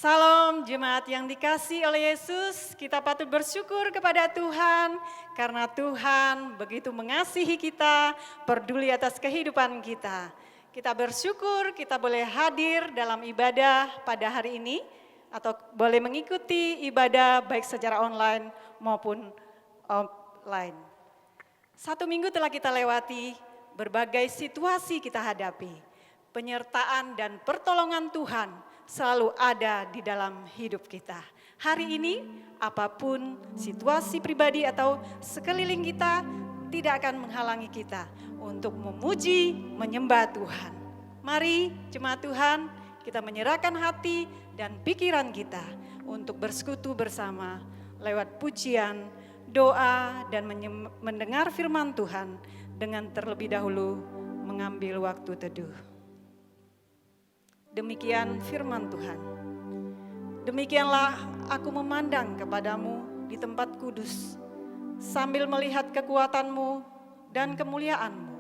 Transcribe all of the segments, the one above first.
Salam jemaat yang dikasihi oleh Yesus, kita patut bersyukur kepada Tuhan karena Tuhan begitu mengasihi kita, peduli atas kehidupan kita. Kita bersyukur kita boleh hadir dalam ibadah pada hari ini atau boleh mengikuti ibadah baik secara online maupun offline. 1 minggu telah kita lewati, berbagai situasi kita hadapi. Penyertaan dan pertolongan Tuhan selalu ada di dalam hidup kita. Hari ini, apapun situasi pribadi atau sekeliling kita, tidak akan menghalangi kita untuk memuji, menyembah Tuhan. Mari jemaat Tuhan, kita menyerahkan hati dan pikiran kita untuk bersekutu bersama lewat pujian, doa, dan mendengar firman Tuhan dengan terlebih dahulu mengambil waktu teduh. Demikian firman Tuhan. Demikianlah aku memandang kepadamu di tempat kudus, sambil melihat kekuatanmu dan kemuliaanmu.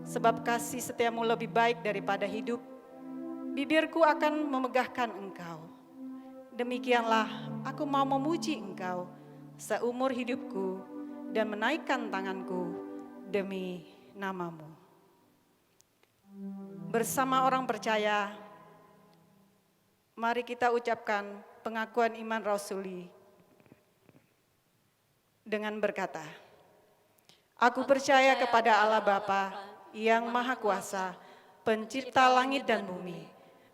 Sebab kasih setiamu lebih baik daripada hidup, bibirku akan memegahkan engkau. Demikianlah aku mau memuji engkau seumur hidupku dan menaikkan tanganku demi namamu. Bersama orang percaya, mari kita ucapkan pengakuan iman rasuli dengan berkata, Aku percaya kepada Allah Bapa yang Maha Kuasa, pencipta langit dan bumi,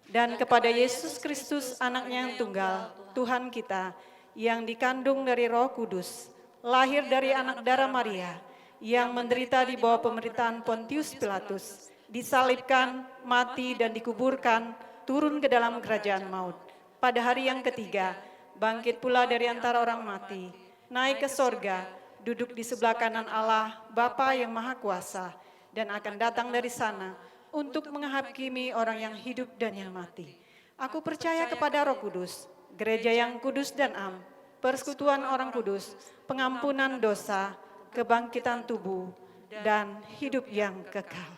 dan kepada Yesus Kristus anaknya yang tunggal, Tuhan kita, yang dikandung dari Roh Kudus, lahir dari anak darah Maria, yang menderita di bawah pemerintahan Pontius Pilatus, disalibkan, mati dan dikuburkan, turun ke dalam kerajaan maut. Pada hari yang ketiga, bangkit pula dari antara orang mati, naik ke sorga, duduk di sebelah kanan Allah, Bapa yang Maha Kuasa, dan akan datang dari sana untuk menghakimi orang yang hidup dan yang mati. Aku percaya kepada Roh Kudus, gereja yang kudus dan am, persekutuan orang kudus, pengampunan dosa, kebangkitan tubuh, dan hidup yang kekal.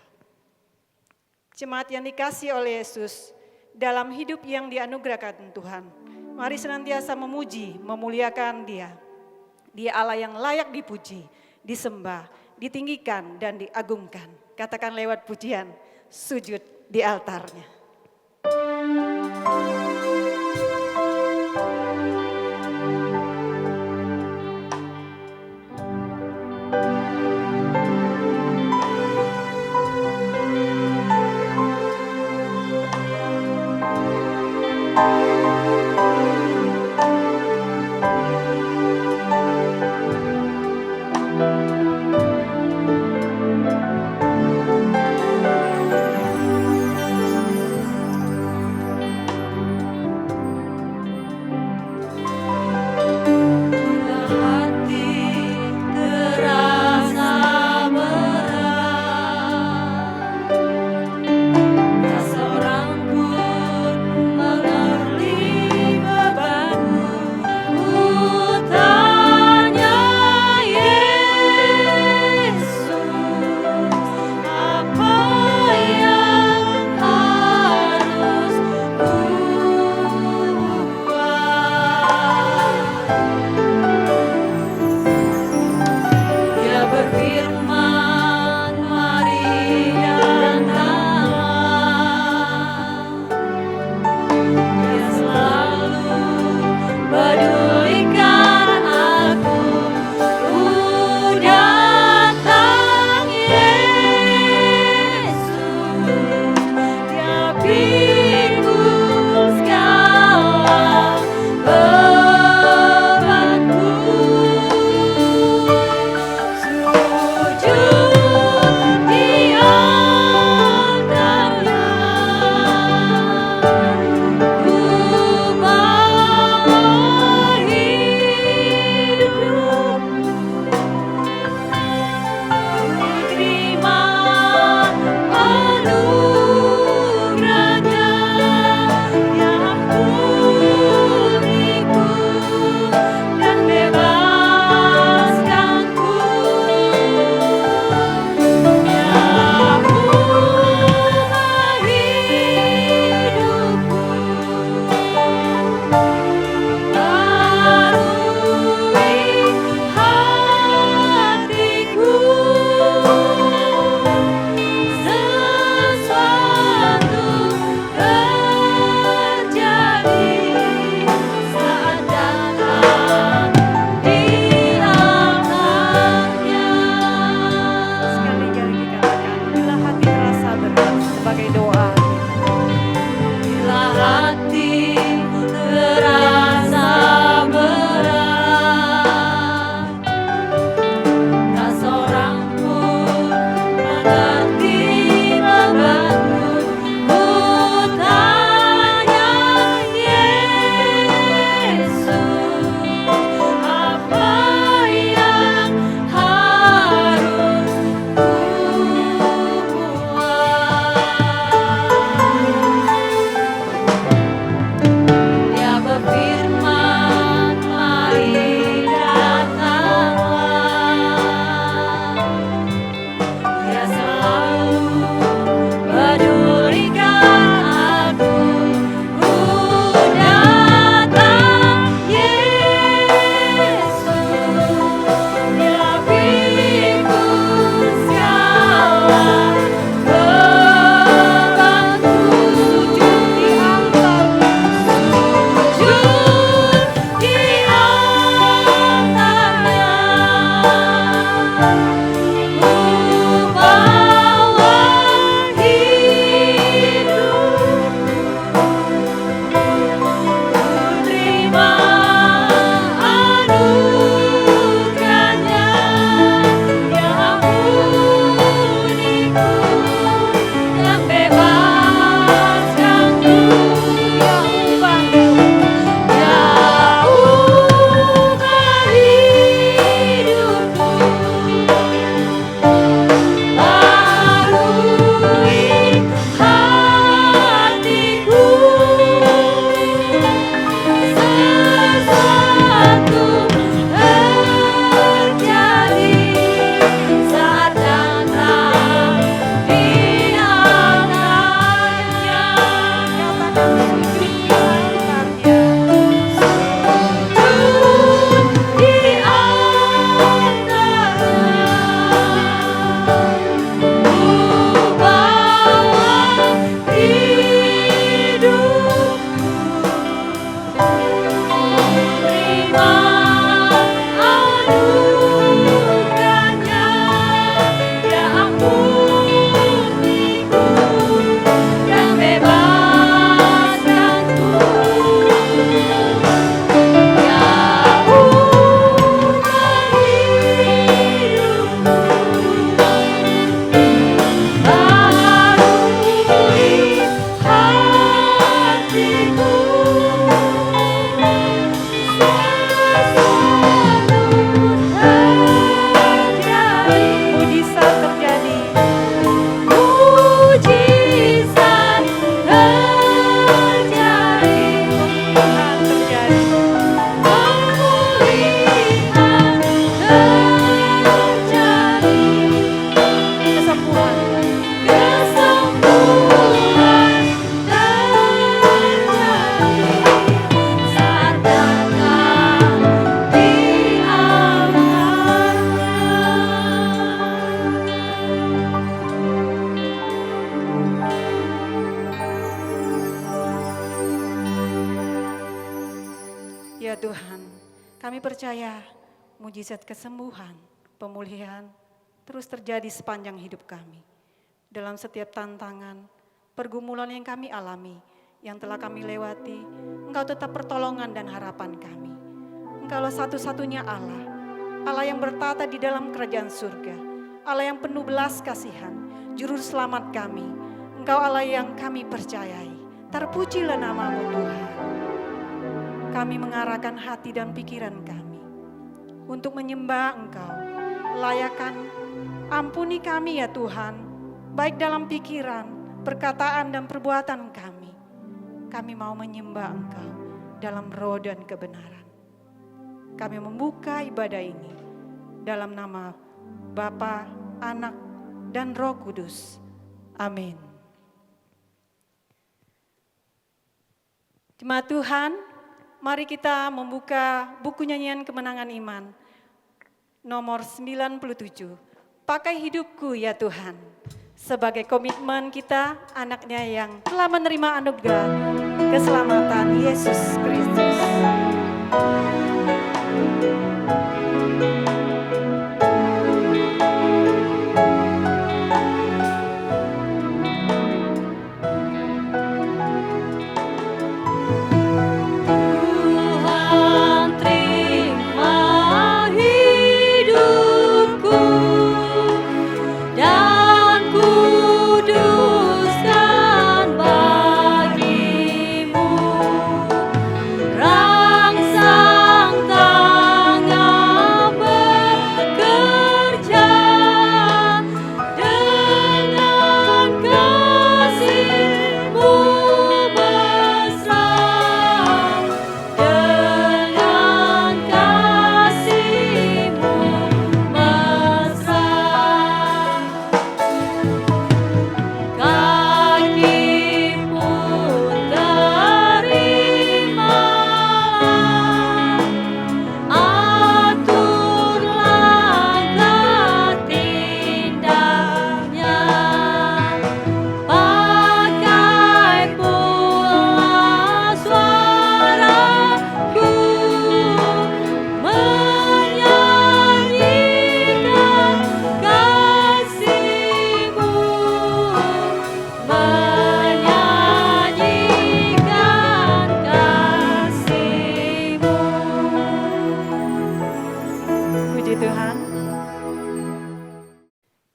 Jemaat yang dikasihi oleh Yesus, dalam hidup yang dianugerahkan Tuhan, mari senantiasa memuji, memuliakan Dia. Dia Allah yang layak dipuji, disembah, ditinggikan, dan diagungkan. Katakan lewat pujian, sujud di altarnya. Tak seorang pun mengerti Ya Tuhan, kami percaya mujizat kesembuhan, pemulihan terus terjadi sepanjang hidup kami. Dalam setiap tantangan, pergumulan yang kami alami, yang telah kami lewati, Engkau tetap pertolongan dan harapan kami. Engkaulah satu-satunya Allah, Allah yang bertata di dalam kerajaan surga, Allah yang penuh belas kasihan, juru selamat kami. Engkau Allah yang kami percayai. Terpujilah nama-Mu Tuhan. Kami mengarahkan hati dan pikiran kami untuk menyembah Engkau. Layakan, ampuni kami ya Tuhan, baik dalam pikiran, perkataan dan perbuatan kami. Kami mau menyembah Engkau dalam roh dan kebenaran. Kami membuka ibadah ini dalam nama Bapa, Anak, dan Roh Kudus. Amin. Jemaat Tuhan, mari kita membuka buku nyanyian kemenangan iman nomor 97. Pakai hidupku ya Tuhan. Sebagai komitmen kita, anaknya yang telah menerima anugerah keselamatan Yesus Kristus.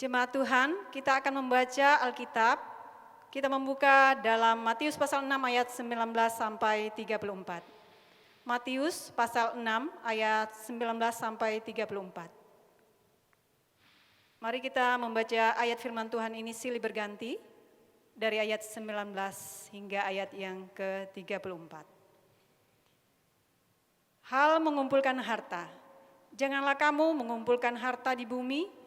Jemaat Tuhan, kita akan membaca Alkitab. Kita membuka dalam Matius pasal 6 ayat 19 sampai 34. Matius pasal 6 ayat 19 sampai 34. Mari kita membaca ayat firman Tuhan ini silih berganti dari ayat 19 hingga ayat yang ke-34. Hal mengumpulkan harta. Janganlah kamu mengumpulkan harta di bumi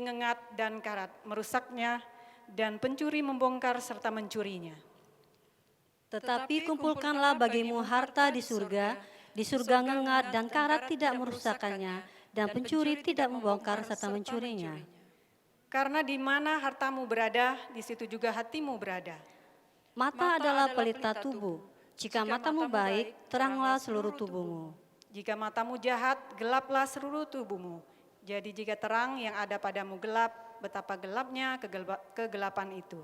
ngengat dan karat, merusaknya, dan pencuri membongkar serta mencurinya. Tetapi kumpulkanlah bagimu harta di surga ngengat dan karat tidak merusakkannya, dan pencuri tidak membongkar serta mencurinya. Karena di mana hartamu berada, di situ juga hatimu berada. Mata adalah pelita tubuh. Jika matamu baik, teranglah seluruh tubuhmu. Jika matamu jahat, gelaplah seluruh tubuhmu. Jadi jika terang yang ada padamu gelap, betapa gelapnya kegelapan itu.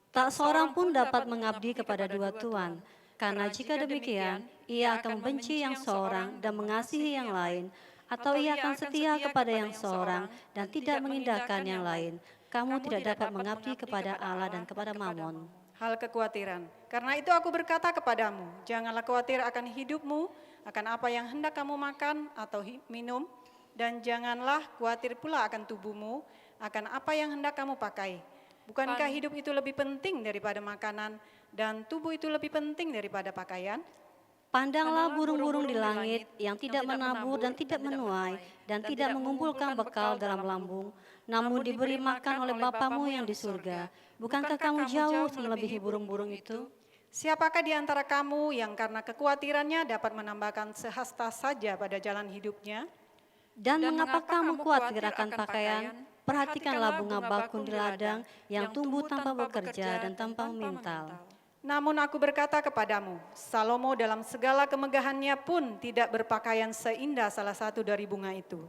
Tak seorang pun dapat mengabdi kepada dua tuan, karena jika demikian, ia akan membenci yang seorang dan mengasihi yang lain, atau ia akan setia kepada yang seorang dan tidak mengindahkan yang lain. Kamu tidak dapat mengabdi kepada Allah dan kepada Mammon. Hal kekhawatiran. Karena itu aku berkata kepadamu, janganlah khawatir akan hidupmu, akan apa yang hendak kamu makan atau minum, dan janganlah khawatir pula akan tubuhmu, akan apa yang hendak kamu pakai. Bukankah hidup itu lebih penting daripada makanan, dan tubuh itu lebih penting daripada pakaian? Pandanglah burung-burung di langit yang tidak menabur dan tidak menuai, dan tidak mengumpulkan bekal dalam lambung, namun diberi makan oleh Bapamu yang di surga. Bukankah kamu jauh melebihi burung-burung itu? Siapakah di antara kamu yang karena kekhawatirannya dapat menambahkan sehasta saja pada jalan hidupnya? Dan mengapa kamu khawatir akan pakaian? Perhatikanlah bunga bakung di ladang yang tumbuh tanpa bekerja dan tanpa memintal. Namun aku berkata kepadamu, Salomo dalam segala kemegahannya pun tidak berpakaian seindah salah satu dari bunga itu.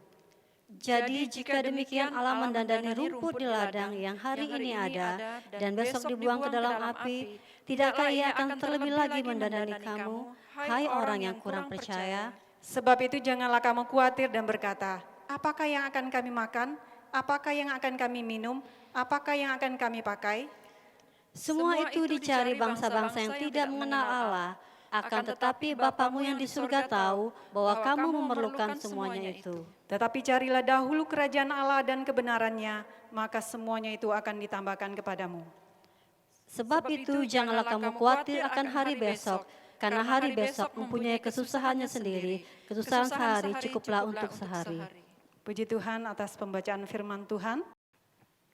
Jadi jika demikian Allah mendandani rumput di ladang yang hari ini ada dan besok dibuang ke dalam api, tidakkah Ia akan terlebih lagi mendandani kamu, hai orang yang kurang percaya? Sebab itu janganlah kamu khawatir dan berkata, apakah yang akan kami makan? Apakah yang akan kami minum? Apakah yang akan kami pakai? Semua itu dicari bangsa-bangsa yang tidak mengenal Allah, akan tetapi Bapamu yang di surga tahu bahwa kamu memerlukan semuanya itu. Tetapi carilah dahulu kerajaan Allah dan kebenarannya, maka semuanya itu akan ditambahkan kepadamu. Sebab itu janganlah kamu khawatir akan hari besok, karena hari besok mempunyai kesusahannya sendiri, kesusahan sehari cukuplah untuk sehari. Puji Tuhan atas pembacaan firman Tuhan.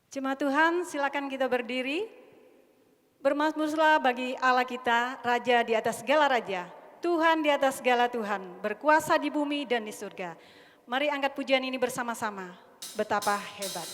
Jemaat Tuhan, silakan kita berdiri. Bermazmurlah bagi Allah kita, Raja di atas segala raja, Tuhan di atas segala Tuhan, berkuasa di bumi dan di surga. Mari angkat pujian ini bersama-sama. Betapa hebat.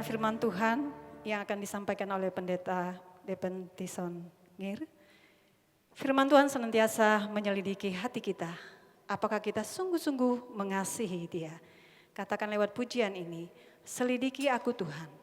Firman Tuhan yang akan disampaikan oleh Pendeta Depentison Ngir. Firman Tuhan senantiasa menyelidiki hati kita. Apakah kita sungguh-sungguh mengasihi Dia? Katakan lewat pujian ini, selidiki aku Tuhan.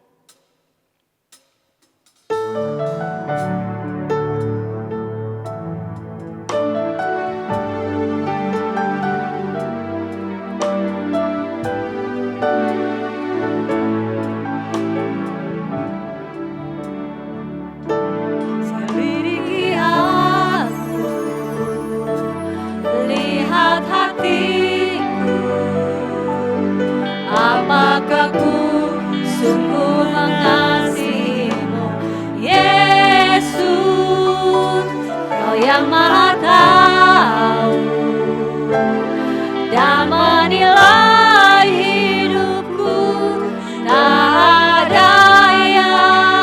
Apakah ku sungguh mengasihimu, Yesus, Kau yang Maha Tahu dan menilai hidupku, tak ada yang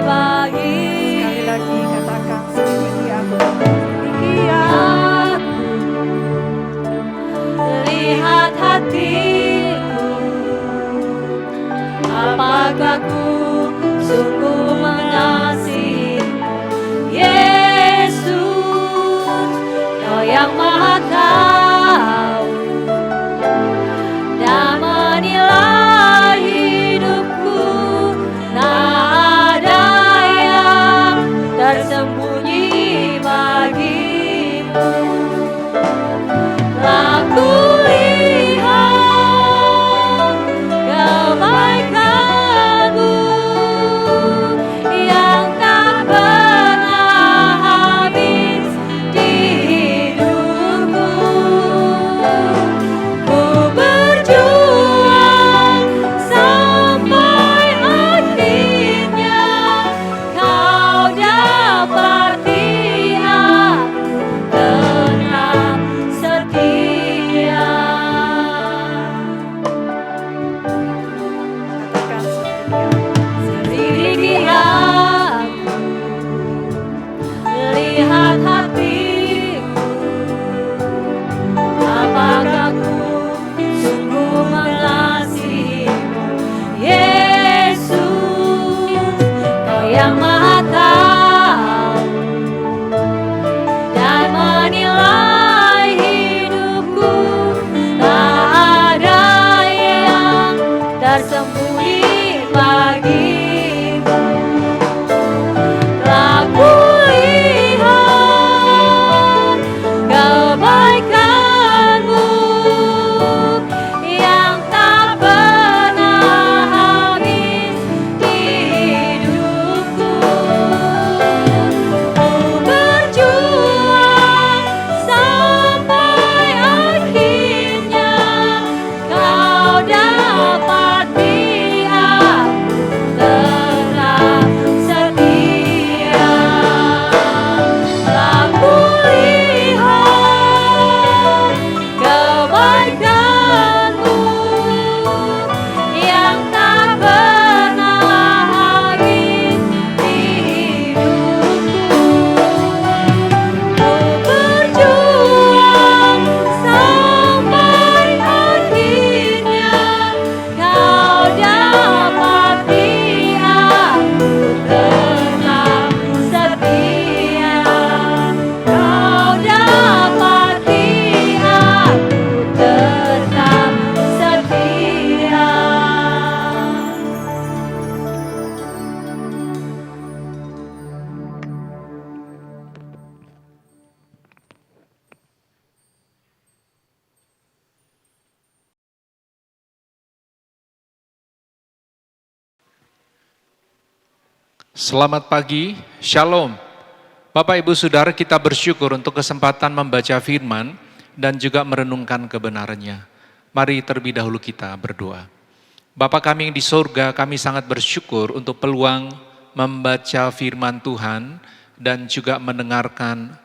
bagi. Sekali lagi katakan sedikit aku. Sedikit Lihat hatiku, apakah ku sungguh mengasihimu, Yesus, Kau yang Maha tahu dan menilai hidupku, tak ada yang tersembunyi bagimu. Aku lihat kebaikan-Mu yang tak pernah habis di hidupku. Ku berjuang sampai akhirnya Kau dapati aku tetap setia. katakan Selidiki aku, lihat hatiku, apakah ku sungguh mengasihimu, Yesus, Kau yang Maha tahu dan menilai hidupku, tak ada yang tersembunyi bagimu. Telah kulihat kebaikan-Mu yang tak pernah habis di hidupku. Ku berjuang sampai akhirnya Kau dapati aku tetap setia. Telah kulihat kebaikan-Mu yang tak pernah habis di hidupku. Ku berjuang sampai akhirnya Kau dapati aku tetap setia. Kau dapati aku tetap setia. Selamat pagi, Shalom. Bapak Ibu Saudara, kita bersyukur untuk kesempatan membaca firman dan juga merenungkan kebenarannya. Mari terlebih dahulu kita berdoa. Bapa kami yang di surga, kami sangat bersyukur untuk peluang membaca firman Tuhan dan juga mendengarkan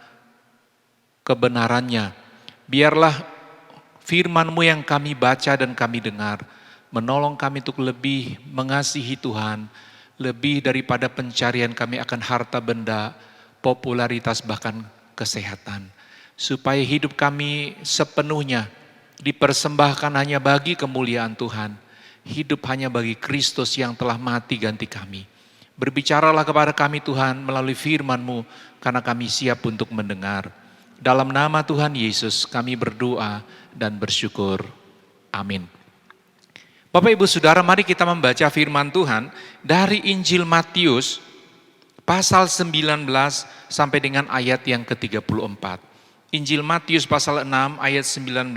kebenarannya. Biarlah firman-Mu yang kami baca dan kami dengar, menolong kami untuk lebih mengasihi Tuhan, lebih daripada pencarian kami akan harta benda, popularitas bahkan kesehatan. Supaya hidup kami sepenuhnya dipersembahkan hanya bagi kemuliaan Tuhan. Hidup hanya bagi Kristus yang telah mati ganti kami. Berbicaralah kepada kami Tuhan melalui firman-Mu, karena kami siap untuk mendengar. Dalam nama Tuhan Yesus kami berdoa dan bersyukur. Amin. Bapak Ibu Saudara, mari kita membaca firman Tuhan dari Injil Matius pasal 19 sampai dengan ayat yang ke-34. Injil Matius pasal 6 ayat 19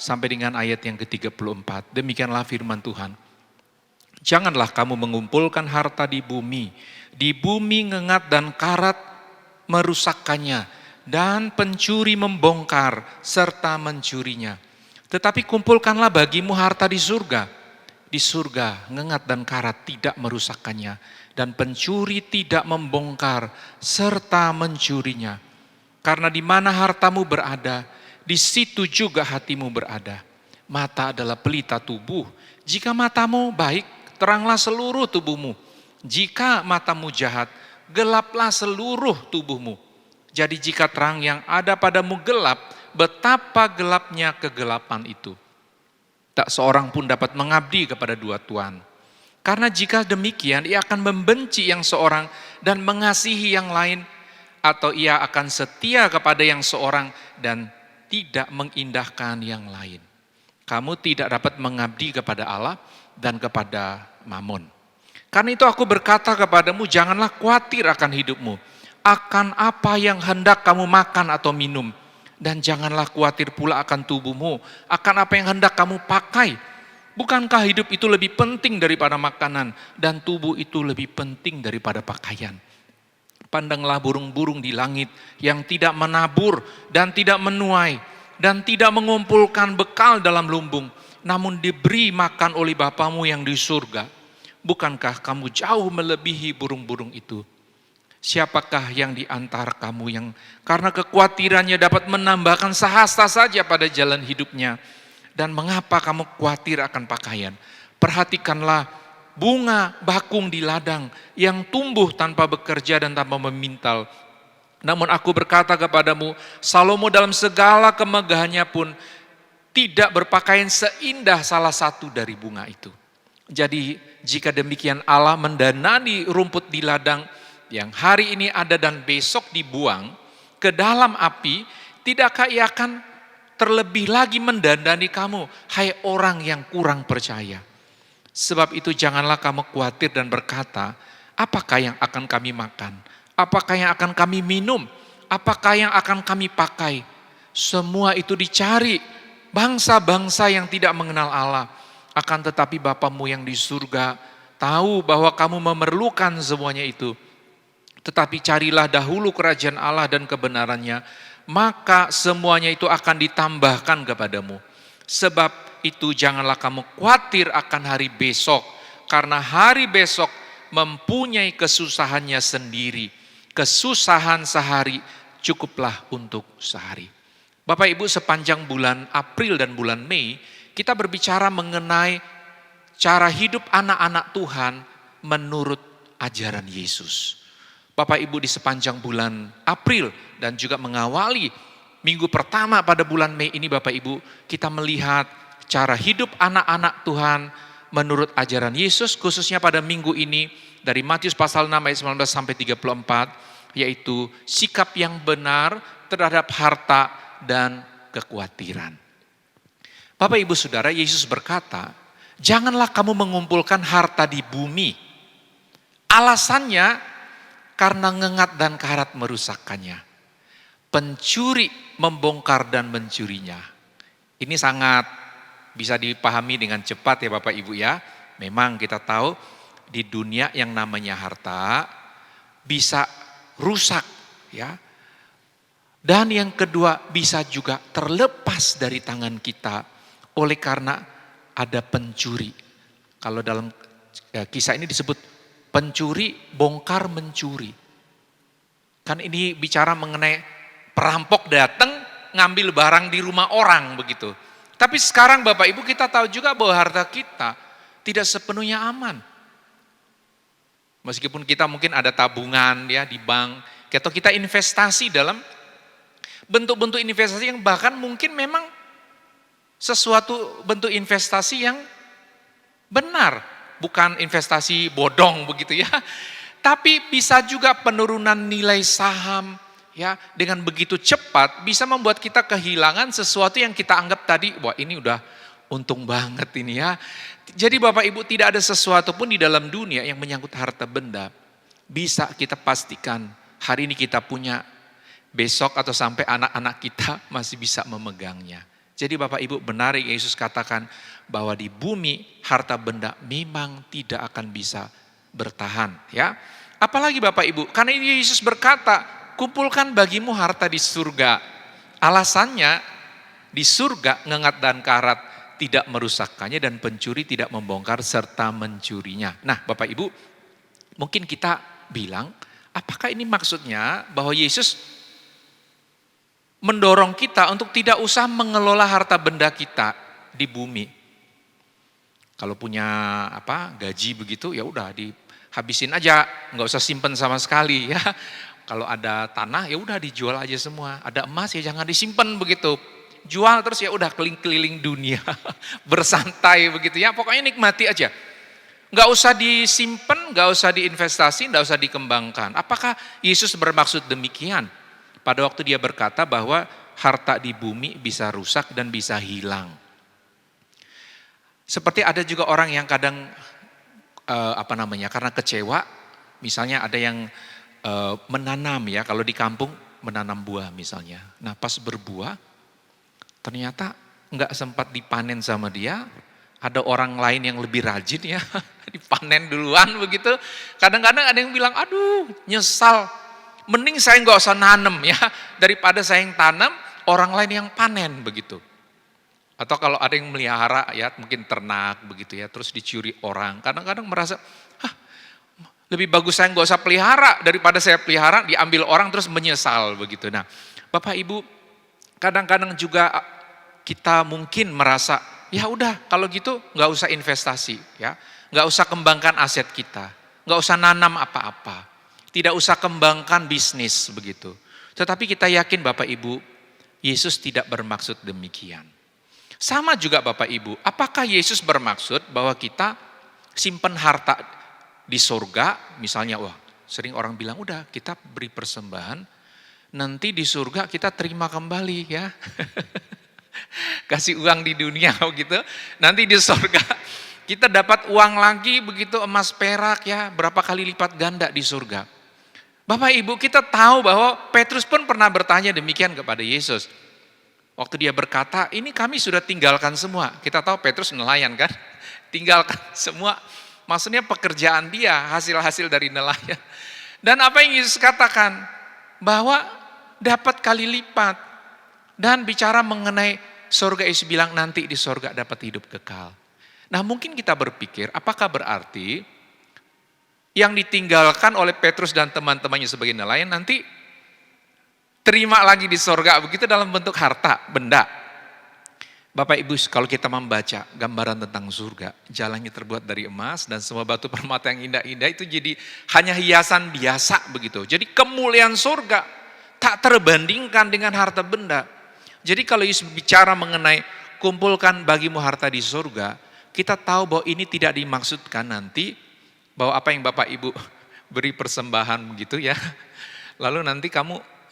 sampai dengan ayat yang ke-34. Demikianlah firman Tuhan. Janganlah kamu mengumpulkan harta di bumi ngengat dan karat merusakkannya, dan pencuri membongkar serta mencurinya. Tetapi kumpulkanlah bagimu harta di surga. Di surga ngengat dan karat tidak merusakkannya, dan pencuri tidak membongkar serta mencurinya. Karena di mana hartamu berada, di situ juga hatimu berada. Mata adalah pelita tubuh. Jika matamu baik, teranglah seluruh tubuhmu. Jika matamu jahat, gelaplah seluruh tubuhmu. Jadi jika terang yang ada padamu gelap, betapa gelapnya kegelapan itu. Tak seorang pun dapat mengabdi kepada dua tuan. Karena jika demikian, ia akan membenci yang seorang dan mengasihi yang lain, atau ia akan setia kepada yang seorang dan tidak mengindahkan yang lain. Kamu tidak dapat mengabdi kepada Allah dan kepada Mammon. Karena itu aku berkata kepadamu, janganlah khawatir akan hidupmu, akan apa yang hendak kamu makan atau minum. Dan janganlah khawatir pula akan tubuhmu, akan apa yang hendak kamu pakai. Bukankah hidup itu lebih penting daripada makanan, dan tubuh itu lebih penting daripada pakaian? Pandanglah burung-burung di langit yang tidak menabur dan tidak menuai, dan tidak mengumpulkan bekal dalam lumbung, namun diberi makan oleh Bapamu yang di surga. Bukankah kamu jauh melebihi burung-burung itu? Siapakah yang di antara kamu yang karena kekhawatirannya dapat menambahkan sehasta saja pada jalan hidupnya? Dan mengapa kamu khawatir akan pakaian? Perhatikanlah bunga bakung di ladang yang tumbuh tanpa bekerja dan tanpa memintal. Namun aku berkata kepadamu, Salomo dalam segala kemegahannya pun tidak berpakaian seindah salah satu dari bunga itu. Jadi jika demikian Allah mendanani rumput di ladang yang hari ini ada dan besok dibuang ke dalam api, tidakkah ia akan terlebih lagi mendandani kamu, hai orang yang kurang percaya? Sebab itu janganlah kamu khawatir dan berkata, apakah yang akan kami makan? Apakah yang akan kami minum? Apakah yang akan kami pakai? Semua itu dicari bangsa-bangsa yang tidak mengenal Allah. Akan tetapi Bapamu yang di surga tahu bahwa kamu memerlukan semuanya itu. Tetapi carilah dahulu kerajaan Allah dan kebenarannya, maka semuanya itu akan ditambahkan kepadamu. Sebab itu janganlah kamu khawatir akan hari besok, karena hari besok mempunyai kesusahannya sendiri. Kesusahan sehari cukuplah untuk sehari. Bapak Ibu, sepanjang bulan April dan bulan Mei, kita berbicara mengenai cara hidup anak-anak Tuhan menurut ajaran Yesus. Bapak Ibu, di sepanjang bulan April dan juga mengawali minggu pertama pada bulan Mei ini, Bapak Ibu, kita melihat cara hidup anak-anak Tuhan menurut ajaran Yesus, khususnya pada minggu ini dari Matius pasal 6 ayat 19 sampai 34, yaitu sikap yang benar terhadap harta dan kekhawatiran. Bapak Ibu Saudara, Yesus berkata, janganlah kamu mengumpulkan harta di bumi. Alasannya karena ngengat dan karat merusakkannya. Pencuri membongkar dan mencurinya. Ini sangat bisa dipahami dengan cepat ya Bapak Ibu ya. Memang kita tahu di dunia yang namanya harta bisa rusak ya. Dan yang kedua bisa juga terlepas dari tangan kita oleh karena ada pencuri. Kalau dalam kisah ini disebut pencuri bongkar mencuri. Kan ini bicara mengenai perampok datang ngambil barang di rumah orang begitu. Tapi sekarang Bapak Ibu kita tahu juga bahwa harta kita tidak sepenuhnya aman. Meskipun kita mungkin ada tabungan ya di bank, atau kita investasi dalam bentuk-bentuk investasi yang bahkan mungkin memang sesuatu bentuk investasi yang benar, bukan investasi bodong begitu ya. Tapi bisa juga penurunan nilai saham ya dengan begitu cepat bisa membuat kita kehilangan sesuatu yang kita anggap tadi, wah ini udah untung banget ini ya. Jadi Bapak Ibu, tidak ada sesuatu pun di dalam dunia yang menyangkut harta benda bisa kita pastikan hari ini kita punya, besok atau sampai anak-anak kita masih bisa memegangnya. Jadi Bapak Ibu, benar Yesus katakan bahwa di bumi harta benda memang tidak akan bisa bertahan ya. Apalagi Bapak Ibu, karena ini Yesus berkata, kumpulkan bagimu harta di surga. Alasannya di surga ngengat dan karat tidak merusakkannya dan pencuri tidak membongkar serta mencurinya. Nah Bapak Ibu, mungkin kita bilang, apakah ini maksudnya bahwa Yesus mendorong kita untuk tidak usah mengelola harta benda kita di bumi? Kalau punya gaji begitu ya udah habisin aja, nggak usah simpen sama sekali ya. Kalau ada tanah ya udah dijual aja semua. Ada emas ya jangan disimpan begitu. Jual terus ya udah keliling-keliling dunia, bersantai begitu ya. Pokoknya nikmati aja. Nggak usah disimpan, nggak usah diinvestasi, nggak usah dikembangkan. Apakah Yesus bermaksud demikian? Pada waktu dia berkata bahwa harta di bumi bisa rusak dan bisa hilang. Seperti ada juga orang yang kadang karena kecewa, misalnya ada yang menanam ya, kalau di kampung menanam buah misalnya. Nah pas berbuah, ternyata nggak sempat dipanen sama dia, ada orang lain yang lebih rajin ya, dipanen duluan begitu. Kadang-kadang ada yang bilang, aduh nyesal, mending saya nggak usah nanem ya, daripada saya yang tanam, orang lain yang panen begitu. Atau kalau ada yang melihara ya, mungkin ternak begitu ya, terus dicuri orang. Kadang-kadang merasa, lebih bagus saya nggak usah pelihara daripada saya pelihara diambil orang terus menyesal begitu. Nah, Bapak Ibu, kadang-kadang juga kita mungkin merasa, ya udah kalau gitu nggak usah investasi ya, nggak usah kembangkan aset kita, nggak usah nanam apa-apa, tidak usah kembangkan bisnis begitu. Tetapi kita yakin Bapak Ibu, Yesus tidak bermaksud demikian. Sama juga Bapak Ibu, apakah Yesus bermaksud bahwa kita simpan harta di surga, misalnya sering orang bilang udah kita beri persembahan, nanti di surga kita terima kembali ya. Kasih uang di dunia gitu, nanti di surga kita dapat uang lagi begitu, emas perak ya, berapa kali lipat ganda di surga. Bapak Ibu, kita tahu bahwa Petrus pun pernah bertanya demikian kepada Yesus. Waktu dia berkata, ini kami sudah tinggalkan semua. Kita tahu Petrus nelayan kan, tinggalkan semua. Maksudnya pekerjaan dia, hasil-hasil dari nelayan. Dan apa yang Yesus katakan? Bahwa dapat kali lipat. Dan bicara mengenai surga, Yesus bilang nanti di surga dapat hidup kekal. Nah mungkin kita berpikir, apakah berarti yang ditinggalkan oleh Petrus dan teman-temannya sebagai nelayan nanti terima lagi di surga begitu dalam bentuk harta, benda. Bapak Ibu, kalau kita membaca gambaran tentang surga, jalannya terbuat dari emas dan semua batu permata yang indah-indah itu jadi hanya hiasan biasa begitu. Jadi kemuliaan surga tak terbandingkan dengan harta benda. Jadi kalau Yesus bicara mengenai kumpulkan bagimu harta di surga, kita tahu bahwa ini tidak dimaksudkan nanti bahwa apa yang Bapak Ibu beri persembahan begitu ya. Lalu nanti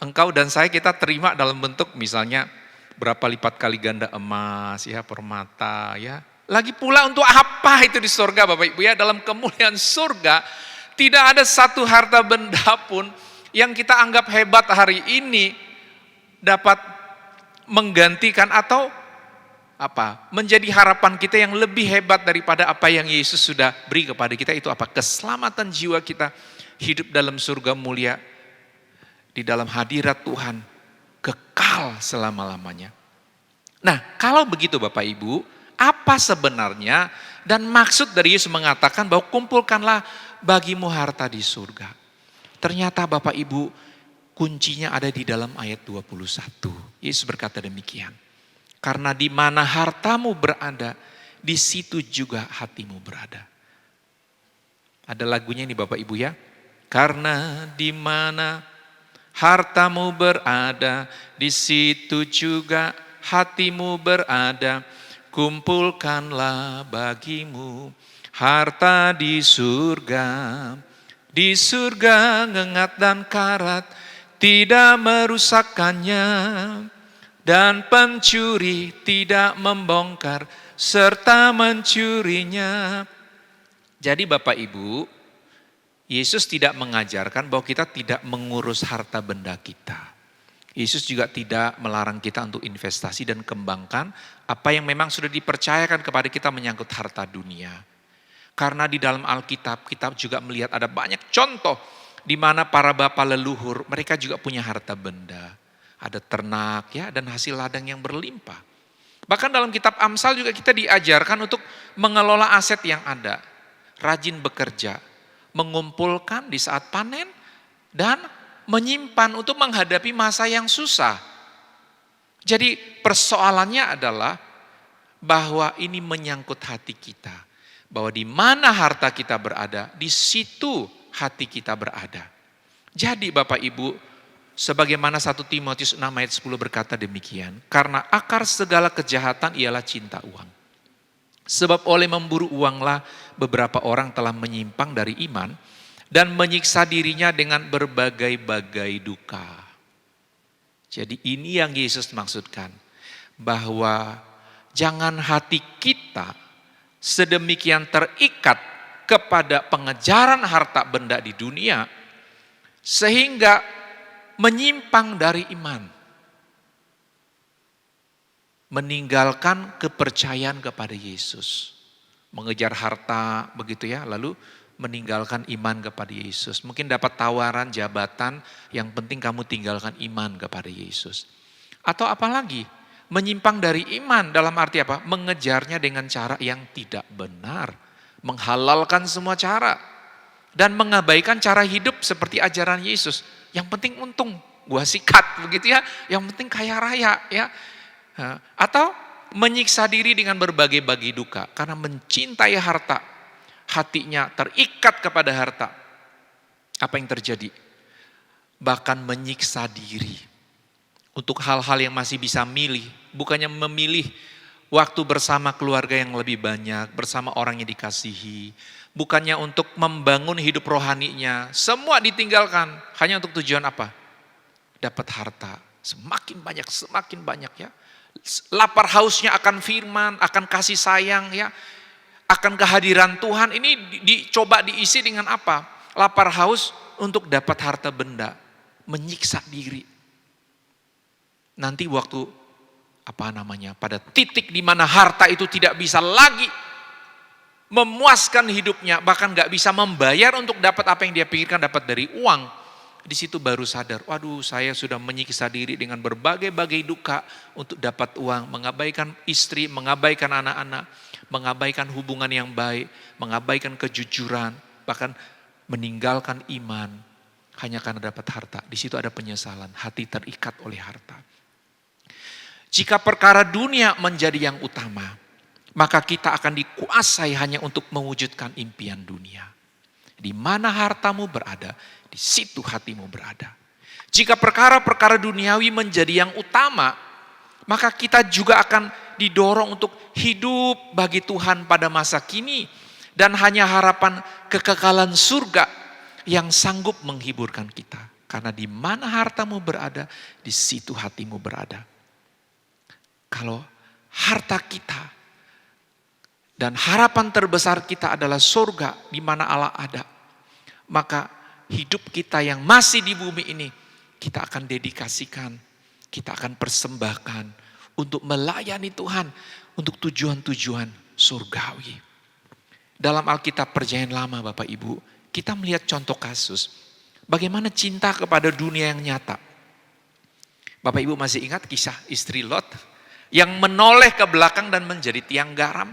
engkau dan saya kita terima dalam bentuk misalnya berapa lipat kali ganda emas ya, permata ya. Lagi pula untuk apa itu di surga Bapak Ibu ya, dalam kemuliaan surga tidak ada satu harta benda pun yang kita anggap hebat hari ini dapat menggantikan atau menjadi harapan kita yang lebih hebat daripada apa yang Yesus sudah beri kepada kita. Itu apa? Keselamatan jiwa kita hidup dalam surga mulia di dalam hadirat Tuhan kekal selama-lamanya. Nah, kalau begitu Bapak Ibu, apa sebenarnya dan maksud dari Yesus mengatakan bahwa kumpulkanlah bagimu harta di surga? Ternyata Bapak Ibu, kuncinya ada di dalam ayat 21. Yesus berkata demikian. Karena di mana hartamu berada, di situ juga hatimu berada. Ada lagunya ini Bapak Ibu ya. Karena di mana hartamu berada, di situ juga hatimu berada. Kumpulkanlah bagimu harta di surga. Di surga ngengat dan karat tidak merusakkannya. Dan pencuri tidak membongkar serta mencurinya. Jadi Bapak Ibu, Yesus tidak mengajarkan bahwa kita tidak mengurus harta benda kita. Yesus juga tidak melarang kita untuk investasi dan kembangkan apa yang memang sudah dipercayakan kepada kita menyangkut harta dunia. Karena di dalam Alkitab kita juga melihat ada banyak contoh di mana para bapak leluhur mereka juga punya harta benda. Ada ternak ya dan hasil ladang yang berlimpah. Bahkan dalam kitab Amsal juga kita diajarkan untuk mengelola aset yang ada. Rajin bekerja, mengumpulkan di saat panen dan menyimpan untuk menghadapi masa yang susah. Jadi persoalannya adalah bahwa ini menyangkut hati kita. Bahwa di mana harta kita berada, di situ hati kita berada. Jadi Bapak Ibu, sebagaimana 1 Timotius 6 ayat 10 berkata demikian, karena akar segala kejahatan ialah cinta uang. Sebab oleh memburu uanglah beberapa orang telah menyimpang dari iman dan menyiksa dirinya dengan berbagai-bagai duka. Jadi ini yang Yesus maksudkan, bahwa jangan hati kita sedemikian terikat kepada pengejaran harta benda di dunia, sehingga menyimpang dari iman. Meninggalkan kepercayaan kepada Yesus. Mengejar harta begitu ya, lalu meninggalkan iman kepada Yesus. Mungkin dapat tawaran jabatan, yang penting kamu tinggalkan iman kepada Yesus. Atau apalagi, menyimpang dari iman dalam arti apa? Mengejarnya dengan cara yang tidak benar. Menghalalkan semua cara. Dan mengabaikan cara hidup seperti ajaran Yesus. Yang penting untung, gua sikat begitu ya. Yang penting kaya raya ya. Atau menyiksa diri dengan berbagai-bagai duka. Karena mencintai harta. Hatinya terikat kepada harta. Apa yang terjadi? Bahkan menyiksa diri. Untuk hal-hal yang masih bisa milih. Bukannya memilih waktu bersama keluarga yang lebih banyak. Bersama orang yang dikasihi. Bukannya untuk membangun hidup rohaninya. Semua ditinggalkan. Hanya untuk tujuan apa? Dapat harta. Semakin banyak ya. Lapar hausnya akan firman, akan kasih sayang ya. Akan kehadiran Tuhan. Ini dicoba diisi dengan apa? Lapar haus untuk dapat harta benda. Menyiksa diri. Nanti waktu pada titik di mana harta itu tidak bisa lagi memuaskan hidupnya, bahkan gak bisa membayar untuk dapat apa yang dia pikirkan dapat dari uang. Di situ baru sadar, waduh saya sudah menyiksa diri dengan berbagai-bagai duka untuk dapat uang, mengabaikan istri, mengabaikan anak-anak, mengabaikan hubungan yang baik, mengabaikan kejujuran, bahkan meninggalkan iman hanya karena dapat harta. Di situ ada penyesalan, hati terikat oleh harta. Jika perkara dunia menjadi yang utama, maka kita akan dikuasai hanya untuk mewujudkan impian dunia. Di mana hartamu berada, di situ hatimu berada. Jika perkara-perkara duniawi menjadi yang utama, maka kita juga akan didorong untuk hidup bagi Tuhan pada masa kini. Dan hanya harapan kekekalan surga yang sanggup menghiburkan kita. Karena di mana hartamu berada, di situ hatimu berada. Kalau harta kita dan harapan terbesar kita adalah surga di mana Allah ada, maka hidup kita yang masih di bumi ini kita akan dedikasikan, kita akan persembahkan untuk melayani Tuhan untuk tujuan-tujuan surgawi. Dalam Alkitab Perjanjian Lama Bapak Ibu, kita melihat contoh kasus bagaimana cinta kepada dunia yang nyata. Bapak Ibu masih ingat kisah istri Lot yang menoleh ke belakang dan menjadi tiang garam?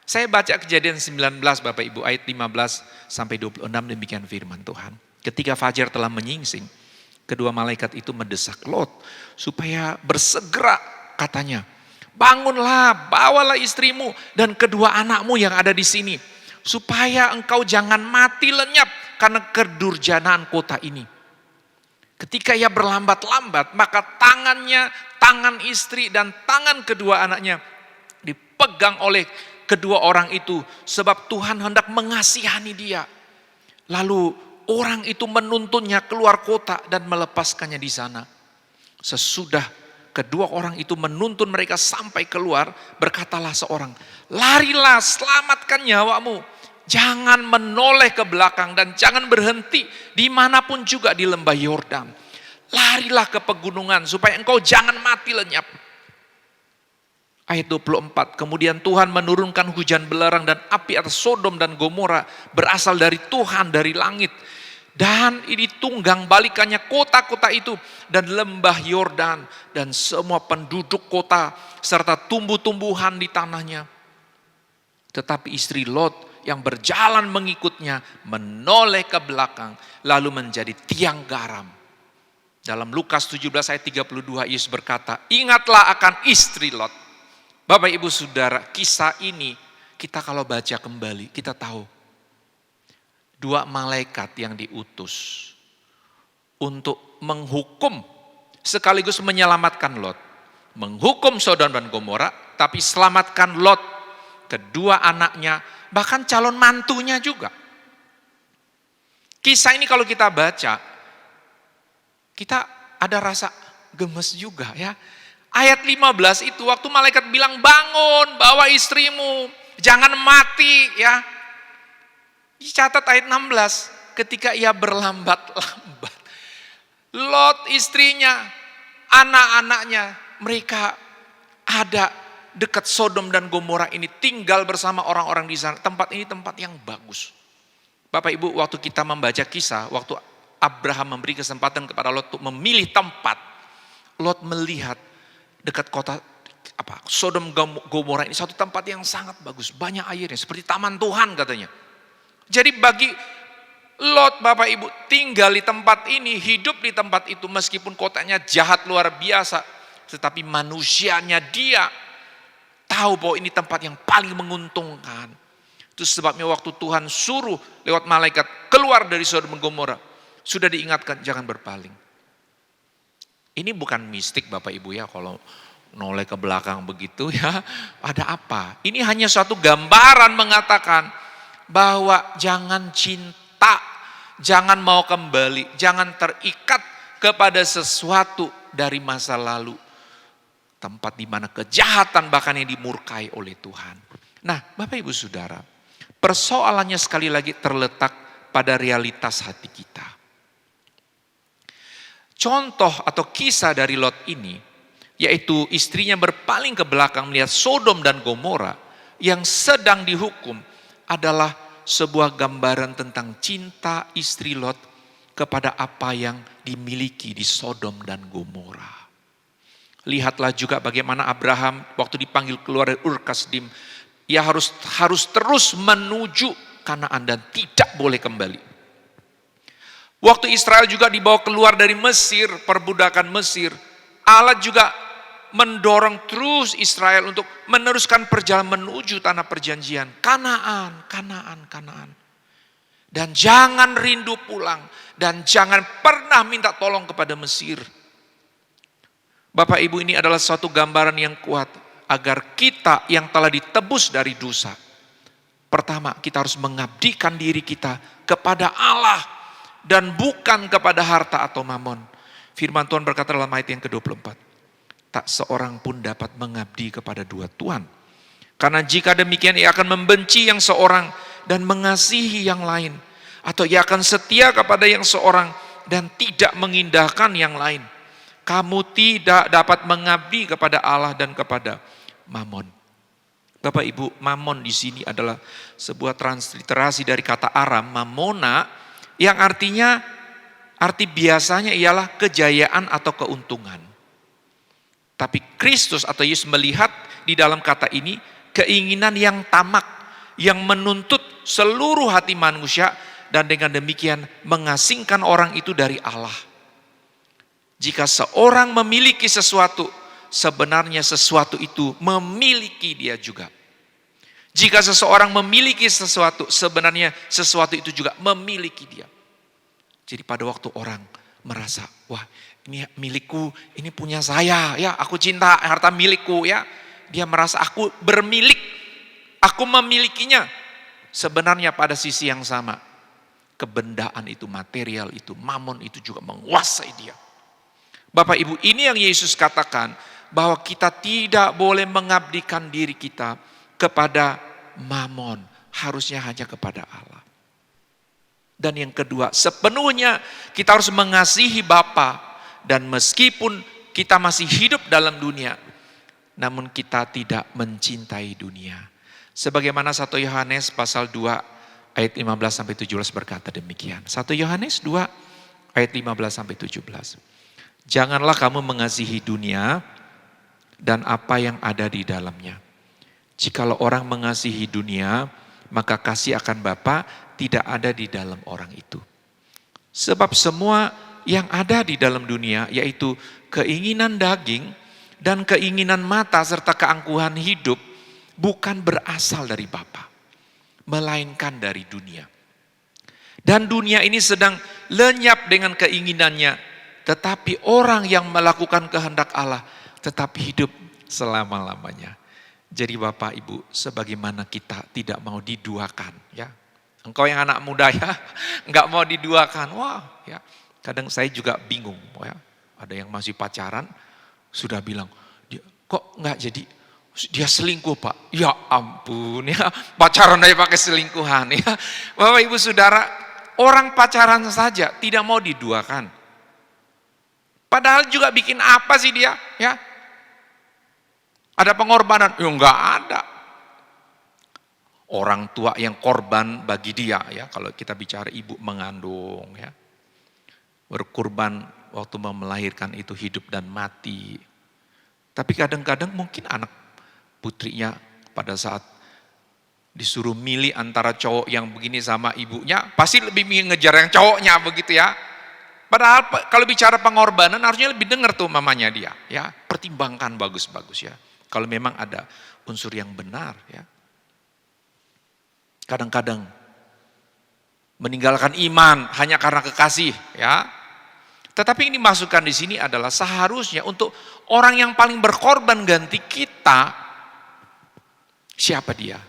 Saya baca Kejadian 19 Bapak Ibu ayat 15 sampai 26, demikian firman Tuhan. Ketika fajar telah menyingsing, kedua malaikat itu mendesak Lot supaya bersegera, katanya, bangunlah, bawalah istrimu dan kedua anakmu yang ada di sini, supaya engkau jangan mati lenyap karena kedurjanaan kota ini. Ketika ia berlambat-lambat, maka tangan istri dan tangan kedua anaknya dipegang oleh kedua orang itu, sebab Tuhan hendak mengasihani dia. Lalu orang itu menuntunnya keluar kota dan melepaskannya di sana. Sesudah kedua orang itu menuntun mereka sampai keluar, berkatalah seorang, larilah, selamatkan nyawamu. Jangan menoleh ke belakang dan jangan berhenti dimanapun juga di lembah Yordan. Larilah ke pegunungan supaya engkau jangan mati lenyap. Ayat 24, kemudian Tuhan menurunkan hujan belerang dan api atas Sodom dan Gomora berasal dari Tuhan dari langit. Dan ini tunggang balikannya kota-kota itu dan lembah Yordan dan semua penduduk kota serta tumbuh-tumbuhan di tanahnya. Tetapi istri Lot yang berjalan mengikutnya menoleh ke belakang lalu menjadi tiang garam. Dalam Lukas 17 ayat 32 Yesus berkata, ingatlah akan istri Lot. Bapak Ibu Saudara, kisah ini kita kalau baca kembali, kita tahu 2 malaikat yang diutus untuk menghukum sekaligus menyelamatkan Lot. Menghukum Sodom dan Gomora, tapi selamatkan Lot, kedua anaknya, bahkan calon mantunya juga. Kisah ini kalau kita baca, kita ada rasa gemes juga ya. Ayat 15 itu waktu malaikat bilang, bangun, bawa istrimu, jangan mati ya. Dicatat ayat 16, ketika ia berlambat-lambat. Lot istrinya, anak-anaknya, mereka ada dekat Sodom dan Gomora ini, tinggal bersama orang-orang di sana. Tempat ini tempat yang bagus. Bapak Ibu, waktu kita membaca kisah, waktu Abraham memberi kesempatan kepada Lot untuk memilih tempat, Lot melihat dekat kota Sodom Gomora ini satu tempat yang sangat bagus, banyak airnya, seperti taman Tuhan katanya. Jadi bagi Lot, Bapak Ibu, tinggal di tempat ini, hidup di tempat itu, meskipun kotanya jahat luar biasa, tetapi manusianya dia tahu bahwa ini tempat yang paling menguntungkan. Itu sebabnya waktu Tuhan suruh lewat malaikat keluar dari Sodom dan Gomora, sudah diingatkan jangan berpaling. Ini bukan mistik Bapak Ibu ya, kalau noleh ke belakang begitu ya, ada apa? Ini hanya suatu gambaran mengatakan bahwa jangan cinta, jangan mau kembali, jangan terikat kepada sesuatu dari masa lalu. Tempat di mana kejahatan bahkan yang dimurkai oleh Tuhan. Nah, Bapak Ibu Saudara, persoalannya sekali lagi terletak pada realitas hati kita. Contoh atau kisah dari Lot ini, yaitu istrinya berpaling ke belakang melihat Sodom dan Gomora yang sedang dihukum, adalah sebuah gambaran tentang cinta istri Lot kepada apa yang dimiliki di Sodom dan Gomora. Lihatlah juga bagaimana Abraham waktu dipanggil keluar dari Ur Kasdim, ia harus terus menuju Kanaan dan tidak boleh kembali. Waktu Israel juga dibawa keluar dari Mesir, perbudakan Mesir, Allah juga mendorong terus Israel untuk meneruskan perjalanan menuju tanah perjanjian, Kanaan. Dan jangan rindu pulang, dan jangan pernah minta tolong kepada Mesir. Bapak Ibu, ini adalah suatu gambaran yang kuat agar kita yang telah ditebus dari dosa, pertama kita harus mengabdikan diri kita kepada Allah dan bukan kepada harta atau mamon. Firman Tuhan berkata dalam ayat yang ke-24, tak seorang pun dapat mengabdi kepada dua Tuhan. Karena jika demikian ia akan membenci yang seorang dan mengasihi yang lain. Atau ia akan setia kepada yang seorang dan tidak mengindahkan yang lain. Kamu tidak dapat mengabdi kepada Allah dan kepada mamon. Bapak Ibu, mamon di sini adalah sebuah transliterasi dari kata Aram, mamona, yang arti biasanya ialah kejayaan atau keuntungan. Tapi Kristus atau Yesus melihat di dalam kata ini keinginan yang tamak, yang menuntut seluruh hati manusia, dan dengan demikian mengasingkan orang itu dari Allah. Jika seorang memiliki sesuatu, sebenarnya sesuatu itu memiliki dia juga. Jika seseorang memiliki sesuatu, sebenarnya sesuatu itu juga memiliki dia. Jadi pada waktu orang merasa, wah ini milikku, ini punya saya, ya aku cinta harta milikku, ya dia merasa aku bermilik, aku memilikinya. Sebenarnya pada sisi yang sama, kebendaan itu, material itu, mamon itu juga menguasai dia. Bapak Ibu, ini yang Yesus katakan, bahwa kita tidak boleh mengabdikan diri kita kepada mamon, harusnya hanya kepada Allah. Dan yang kedua, sepenuhnya kita harus mengasihi Bapa, dan meskipun kita masih hidup dalam dunia, namun kita tidak mencintai dunia. Sebagaimana 1 Yohanes pasal 2 ayat 15 sampai 17 berkata demikian. 1 Yohanes 2 ayat 15 sampai 17. Janganlah kamu mengasihi dunia dan apa yang ada di dalamnya. Jikalau orang mengasihi dunia, maka kasih akan Bapa tidak ada di dalam orang itu. Sebab semua yang ada di dalam dunia, yaitu keinginan daging dan keinginan mata serta keangkuhan hidup, bukan berasal dari Bapa, melainkan dari dunia. Dan dunia ini sedang lenyap dengan keinginannya, tetapi orang yang melakukan kehendak Allah tetap hidup selama-lamanya. Jadi Bapak Ibu, sebagaimana kita tidak mau diduakan, ya. Engkau yang anak muda ya, enggak mau diduakan. Wah, ya. Kadang saya juga bingung, ya. Ada yang masih pacaran sudah bilang, kok enggak jadi, dia selingkuh Pak. Ya ampun ya, pacaran aja pakai selingkuhan ya. Bapak Ibu Saudara, orang pacaran saja tidak mau diduakan. Padahal juga bikin apa sih dia, ya? Ada pengorbanan? Ya enggak ada. Orang tua yang korban bagi dia, ya. Kalau kita bicara ibu mengandung, ya. Berkorban waktu melahirkan itu hidup dan mati. Tapi kadang-kadang mungkin anak putrinya pada saat disuruh milih antara cowok yang begini sama ibunya, pasti lebih ngejar yang cowoknya begitu ya. Padahal kalau bicara pengorbanan harusnya lebih dengar tuh mamanya dia, ya. Pertimbangkan bagus-bagus ya. Kalau memang ada unsur yang benar ya. Kadang-kadang meninggalkan iman hanya karena kekasih ya. Tetapi ini masukkan di sini adalah seharusnya untuk orang yang paling berkorban ganti kita, siapa dia?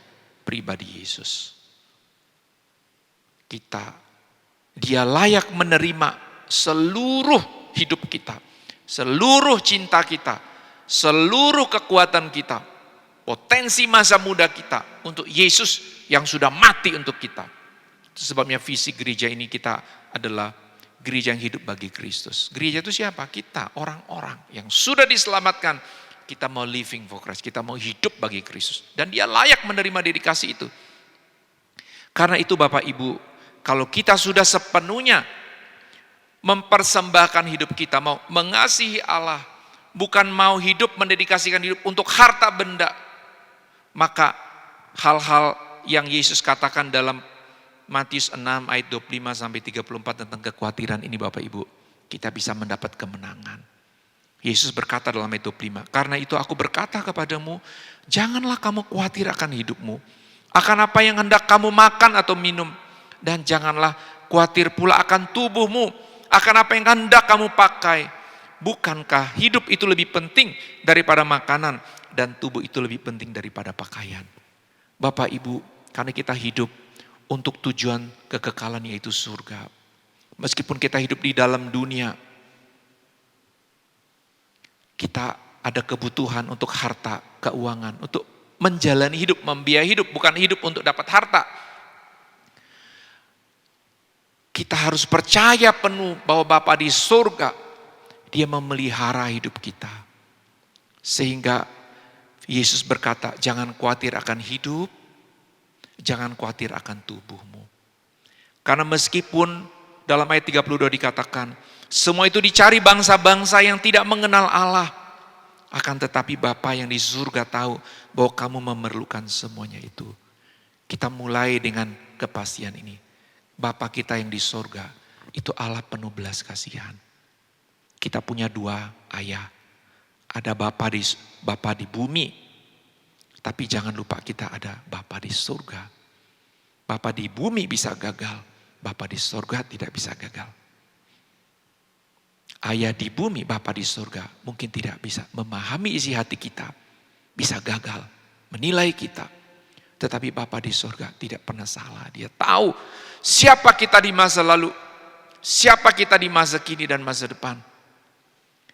Pribadi Yesus. Dia layak menerima seluruh hidup kita, seluruh cinta kita, seluruh kekuatan kita, potensi masa muda kita untuk Yesus yang sudah mati untuk kita. Itu sebabnya visi gereja ini kita adalah gereja yang hidup bagi Kristus. Gereja itu siapa? Kita, orang-orang yang sudah diselamatkan. Kita mau living for Christ, kita mau hidup bagi Kristus. Dan dia layak menerima dedikasi itu. Karena itu Bapak Ibu, kalau kita sudah sepenuhnya mempersembahkan hidup kita, mau mengasihi Allah, bukan mau hidup mendedikasikan hidup untuk harta benda, maka hal-hal yang Yesus katakan dalam Matius 6 ayat 25 sampai 34 tentang kekhawatiran ini Bapak Ibu, kita bisa mendapat kemenangan. Yesus berkata dalam ayat 25, karena itu aku berkata kepadamu, janganlah kamu khawatir akan hidupmu, akan apa yang hendak kamu makan atau minum, dan janganlah khawatir pula akan tubuhmu, akan apa yang hendak kamu pakai. Bukankah hidup itu lebih penting daripada makanan, dan tubuh itu lebih penting daripada pakaian. Bapak Ibu, karena kita hidup untuk tujuan kekekalan yaitu surga. Meskipun kita hidup di dalam dunia, kita ada kebutuhan untuk harta, keuangan, untuk menjalani hidup, membiayai hidup, bukan hidup untuk dapat harta. Kita harus percaya penuh bahwa Bapa di surga, dia memelihara hidup kita. Sehingga Yesus berkata, jangan khawatir akan hidup, jangan khawatir akan tubuhmu. Karena meskipun dalam ayat 32 dikatakan, semua itu dicari bangsa-bangsa yang tidak mengenal Allah. Akan tetapi Bapa yang di surga tahu bahwa kamu memerlukan semuanya itu. Kita mulai dengan kepastian ini. Bapa kita yang di surga, itu Allah penuh belas kasihan. Kita punya dua ayah. Ada Bapa di bumi, tapi jangan lupa kita ada Bapa di surga. Bapa di bumi bisa gagal, Bapa di surga tidak bisa gagal. Ayah di bumi, Bapa di surga mungkin tidak bisa memahami isi hati kita, bisa gagal, menilai kita. Tetapi Bapa di surga tidak pernah salah. Dia tahu siapa kita di masa lalu, siapa kita di masa kini dan masa depan.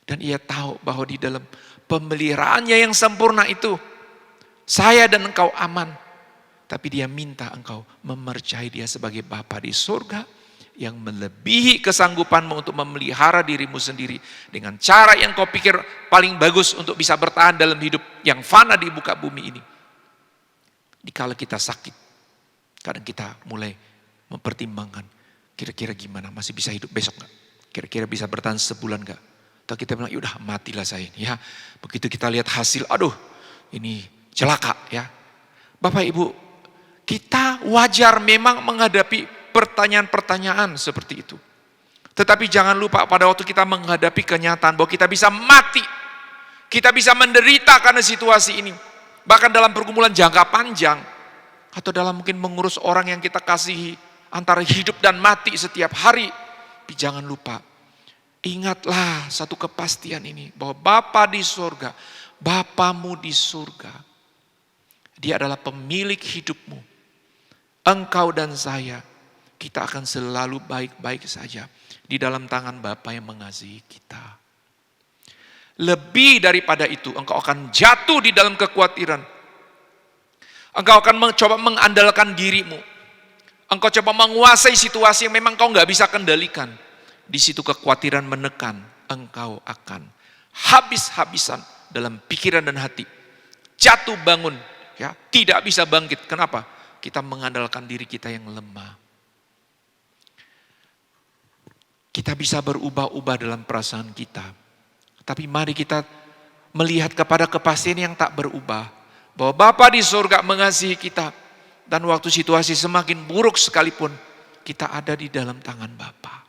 Dan ia tahu bahwa di dalam pemeliharaannya yang sempurna itu, saya dan engkau aman. Tapi dia minta engkau memercayai dia sebagai Bapa di surga yang melebihi kesanggupanmu untuk memelihara dirimu sendiri dengan cara yang kau pikir paling bagus untuk bisa bertahan dalam hidup yang fana di muka bumi ini. Dikala kita sakit, kadang kita mulai mempertimbangkan, kira-kira gimana, masih bisa hidup besok gak? Kira-kira bisa bertahan sebulan gak? Atau kita bilang, yaudah matilah saya ini ya. Begitu kita lihat hasil, aduh ini celaka ya. Bapak Ibu, kita wajar memang menghadapi pertanyaan-pertanyaan seperti itu. Tetapi jangan lupa pada waktu kita menghadapi kenyataan bahwa kita bisa mati. Kita bisa menderita karena situasi ini. bahkan dalam pergumulan jangka panjang, atau dalam mungkin mengurus orang yang kita kasihi, antara hidup dan mati setiap hari. Tapi jangan lupa, ingatlah satu kepastian ini, bahwa Bapa di surga, Bapamu di surga, Dia adalah pemilik hidupmu. Engkau dan saya, kita akan selalu baik-baik saja di dalam tangan Bapa yang mengasihi kita. Lebih daripada itu, engkau akan jatuh di dalam kekhawatiran. Engkau akan mencoba mengandalkan dirimu. Engkau coba menguasai situasi yang memang kau nggak bisa kendalikan. Di situ kekhawatiran menekan, engkau akan habis-habisan dalam pikiran dan hati. Jatuh bangun, ya, tidak bisa bangkit. Kenapa? Kita mengandalkan diri kita yang lemah. Kita bisa berubah-ubah dalam perasaan kita. Tapi mari kita melihat kepada kepastian yang tak berubah. Bahwa Bapa di surga mengasihi kita. Dan waktu situasi semakin buruk sekalipun, kita ada di dalam tangan Bapa.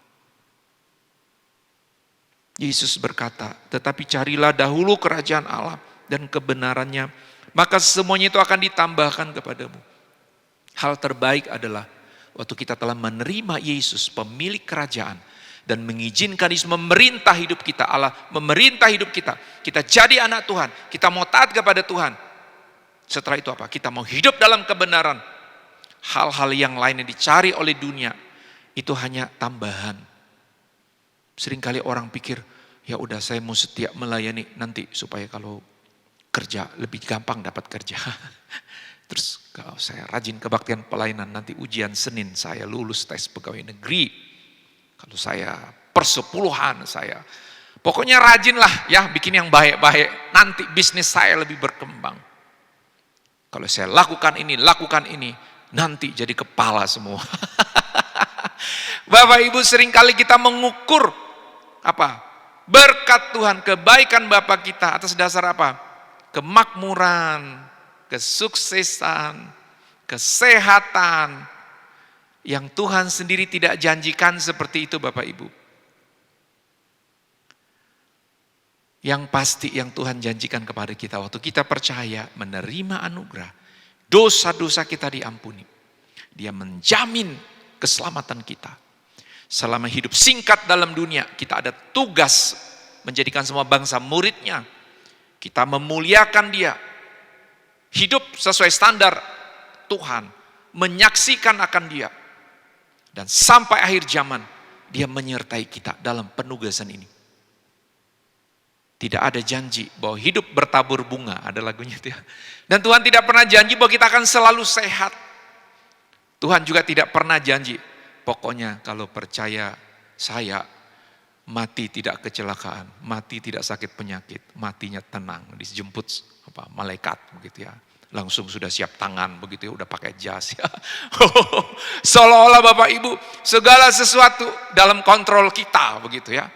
Yesus berkata, tetapi carilah dahulu kerajaan Allah dan kebenarannya, maka semuanya itu akan ditambahkan kepadamu. Hal terbaik adalah waktu kita telah menerima Yesus, pemilik kerajaan, dan mengizinkan Yesus memerintah hidup kita, Allah memerintah hidup kita. Kita jadi anak Tuhan, kita mau taat kepada Tuhan. Setelah itu apa? Kita mau hidup dalam kebenaran. Hal-hal yang lain yang dicari oleh dunia, itu hanya tambahan. Seringkali orang pikir, ya udah saya mau setia melayani nanti supaya kalau kerja lebih gampang dapat kerja. Terus kalau saya rajin kebaktian pelayanan, nanti ujian Senin saya lulus tes pegawai negeri. Kalau saya persepuluhan saya, pokoknya rajinlah ya bikin yang baik-baik. Nanti bisnis saya lebih berkembang. Kalau saya lakukan ini, nanti jadi kepala semua. Bapak Ibu, seringkali kita mengukur apa? Berkat Tuhan, kebaikan Bapak kita atas dasar apa? Kemakmuran, kesuksesan, kesehatan, yang Tuhan sendiri tidak janjikan seperti itu Bapak Ibu. Yang pasti yang Tuhan janjikan kepada kita waktu kita percaya menerima anugerah, dosa-dosa kita diampuni. Dia menjamin keselamatan kita. Selama hidup singkat dalam dunia, kita ada tugas menjadikan semua bangsa muridnya. Kita memuliakan Dia. Hidup sesuai standar Tuhan. Menyaksikan akan Dia. Dan sampai akhir zaman, Dia menyertai kita dalam penugasan ini. Tidak ada janji bahwa hidup bertabur bunga, ada lagunya itu ya. Dan Tuhan tidak pernah janji bahwa kita akan selalu sehat. Tuhan juga tidak pernah janji, pokoknya kalau percaya saya, mati tidak kecelakaan, mati tidak sakit penyakit, matinya tenang, dijemput malaikat begitu ya. Langsung sudah siap tangan begitu ya, udah pakai jas ya. Seolah-olah Bapak Ibu, segala sesuatu dalam kontrol kita begitu ya.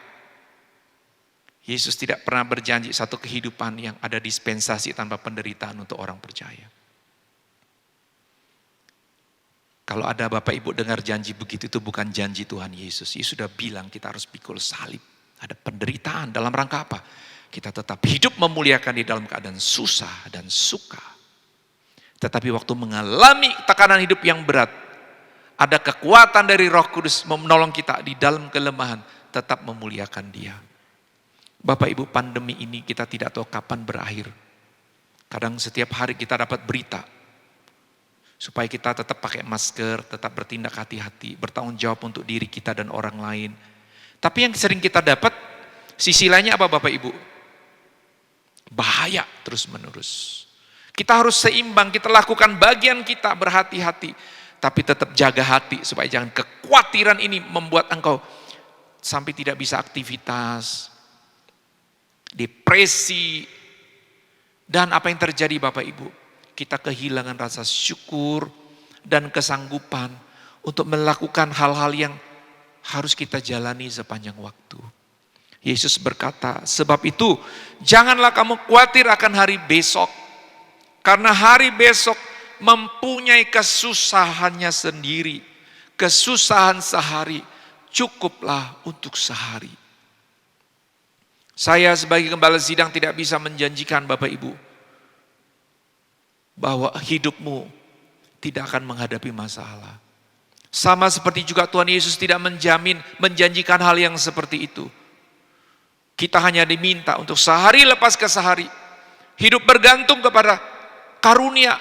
Yesus tidak pernah berjanji satu kehidupan yang ada dispensasi tanpa penderitaan untuk orang percaya. Kalau ada Bapak Ibu dengar janji begitu, itu bukan janji Tuhan Yesus. Yesus sudah bilang kita harus pikul salib. Ada penderitaan dalam rangka apa? Kita tetap hidup memuliakan di dalam keadaan susah dan suka. Tetapi waktu mengalami tekanan hidup yang berat, ada kekuatan dari Roh Kudus menolong kita di dalam kelemahan, tetap memuliakan Dia. Bapak Ibu, pandemi ini kita tidak tahu kapan berakhir. Kadang setiap hari kita dapat berita, supaya kita tetap pakai masker, tetap bertindak hati-hati, bertanggung jawab untuk diri kita dan orang lain. Tapi yang sering kita dapat, sisi lainnya apa Bapak Ibu? Bahaya terus menerus. Kita harus seimbang, kita lakukan bagian kita, berhati-hati. Tapi tetap jaga hati, supaya jangan kekhawatiran ini membuat engkau sampai tidak bisa aktivitas, depresi, dan apa yang terjadi Bapak Ibu? Kita kehilangan rasa syukur dan kesanggupan untuk melakukan hal-hal yang harus kita jalani sepanjang waktu. Yesus berkata, sebab itu janganlah kamu khawatir akan hari besok. Karena hari besok mempunyai kesusahannya sendiri. Kesusahan sehari cukuplah untuk sehari. Saya sebagai gembala sidang tidak bisa menjanjikan Bapak Ibu bahwa hidupmu tidak akan menghadapi masalah. Sama seperti juga Tuhan Yesus tidak menjanjikan hal yang seperti itu. Kita hanya diminta untuk sehari lepas ke sehari, hidup bergantung kepada karunia,